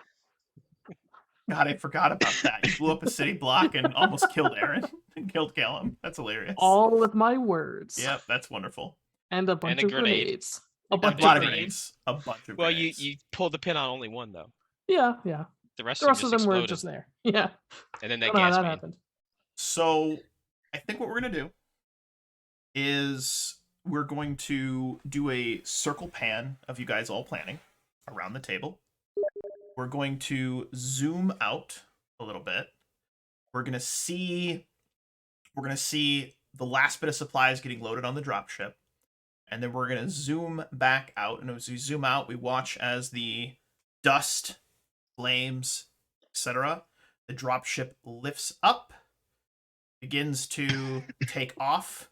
[SPEAKER 1] God, I forgot about that. You blew up a city block and almost killed Aaron and killed Callum. That's hilarious.
[SPEAKER 4] All with my words.
[SPEAKER 1] Yep, that's wonderful.
[SPEAKER 4] And a bunch
[SPEAKER 5] a
[SPEAKER 4] of
[SPEAKER 5] grenade.
[SPEAKER 4] grenades. A
[SPEAKER 1] A
[SPEAKER 4] bunch
[SPEAKER 1] lot
[SPEAKER 4] of
[SPEAKER 1] of
[SPEAKER 4] grenades.
[SPEAKER 1] grenades. A bunch of
[SPEAKER 5] Well,
[SPEAKER 1] grenades.
[SPEAKER 5] you pulled the pin on only one though.
[SPEAKER 4] Yeah.
[SPEAKER 5] The rest
[SPEAKER 4] The
[SPEAKER 5] of
[SPEAKER 4] rest
[SPEAKER 5] them
[SPEAKER 4] of
[SPEAKER 5] just
[SPEAKER 4] them were
[SPEAKER 5] exploded,
[SPEAKER 4] just there. Yeah.
[SPEAKER 5] and then
[SPEAKER 4] I
[SPEAKER 5] that
[SPEAKER 4] don't know how
[SPEAKER 5] gas
[SPEAKER 4] that
[SPEAKER 5] main.
[SPEAKER 4] happened.
[SPEAKER 1] So, I think what we're going to do is we're going to do a circle pan of you guys all planning around the table. We're going to zoom out a little bit. We're going to see the last bit of supplies getting loaded on the dropship. And then we're going to zoom back out. And as we zoom out, we watch as the dust, flames, etc., the dropship lifts up, begins to take off.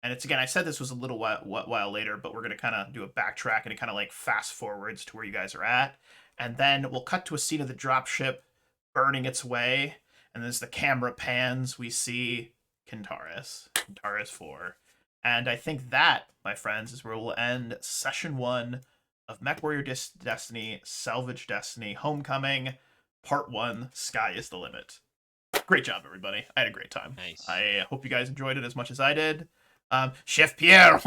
[SPEAKER 1] And it's, again, I said this was a little while later, but we're going to kind of do a backtrack and it kind of like fast forwards to where you guys are at. And then we'll cut to a scene of the dropship burning its way. And as the camera pans, we see Kentares IV. And I think that, my friends, is where we'll end session 1 of Mechwarrior Destiny, Salvaged Destiny, Homecoming, Part 1, Sky is the Limit. Great job, everybody. I had a great time.
[SPEAKER 5] Nice.
[SPEAKER 1] I hope you guys enjoyed it as much as I did. Chef Pierre.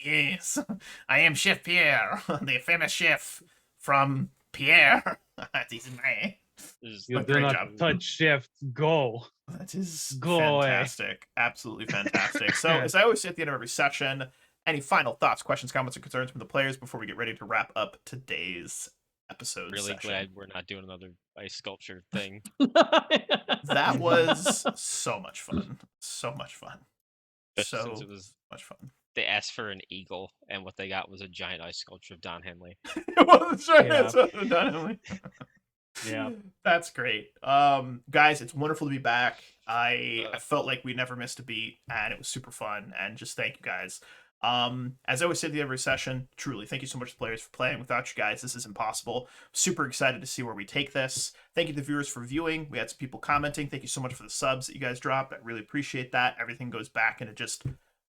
[SPEAKER 1] Yes. I am Chef Pierre, the famous chef from Pierre. This is my...
[SPEAKER 5] This is
[SPEAKER 2] You
[SPEAKER 1] But
[SPEAKER 2] do
[SPEAKER 1] great
[SPEAKER 2] not
[SPEAKER 1] job.
[SPEAKER 2] touch shift. Go.
[SPEAKER 1] That is
[SPEAKER 2] Go away.
[SPEAKER 1] fantastic. Absolutely fantastic. So, as I always say at the end of every session, any final thoughts, questions, comments, or concerns from the players before we get ready to wrap up today's episode
[SPEAKER 5] Really
[SPEAKER 1] session.
[SPEAKER 5] glad we're not doing another ice sculpture thing.
[SPEAKER 1] That was so much fun. So much fun.
[SPEAKER 5] Especially since
[SPEAKER 1] So
[SPEAKER 5] it was
[SPEAKER 1] much fun.
[SPEAKER 5] they asked for an eagle, and what they got was a giant ice sculpture of Don Henley.
[SPEAKER 1] It wasn't sure.
[SPEAKER 2] Yeah.
[SPEAKER 1] It's done.
[SPEAKER 2] Yeah.
[SPEAKER 1] That's great. Guys, it's wonderful to be back. I felt like we never missed a beat, and it was super fun. And just thank you guys. As I always say at the end of every session, truly, thank you so much to the players for playing. Without you guys, this is impossible. Super excited to see where we take this. Thank you to the viewers for viewing. We had some people commenting. Thank you so much for the subs that you guys dropped. I really appreciate that. Everything goes back into just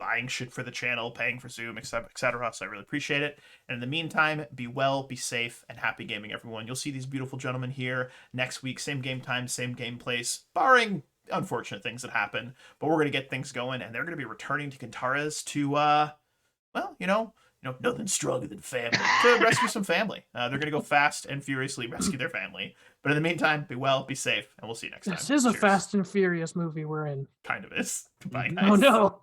[SPEAKER 1] buying shit for the channel, paying for Zoom, etc. So I really appreciate it. And in the meantime, be well, be safe, and happy gaming, everyone. You'll see these beautiful gentlemen here next week. Same game time, same game place, barring unfortunate things that happen. But we're going to get things going, and they're going to be returning to Kentares to, well, nothing stronger than family, to rescue some family. They're going to go fast and furiously rescue their family. But in the meantime, be well, be safe, and we'll see you next time.
[SPEAKER 4] This is a
[SPEAKER 1] Cheers.
[SPEAKER 4] Fast and Furious movie we're in.
[SPEAKER 1] Kind of is. Goodbye,
[SPEAKER 2] Mhm.
[SPEAKER 1] guys.
[SPEAKER 4] Oh no.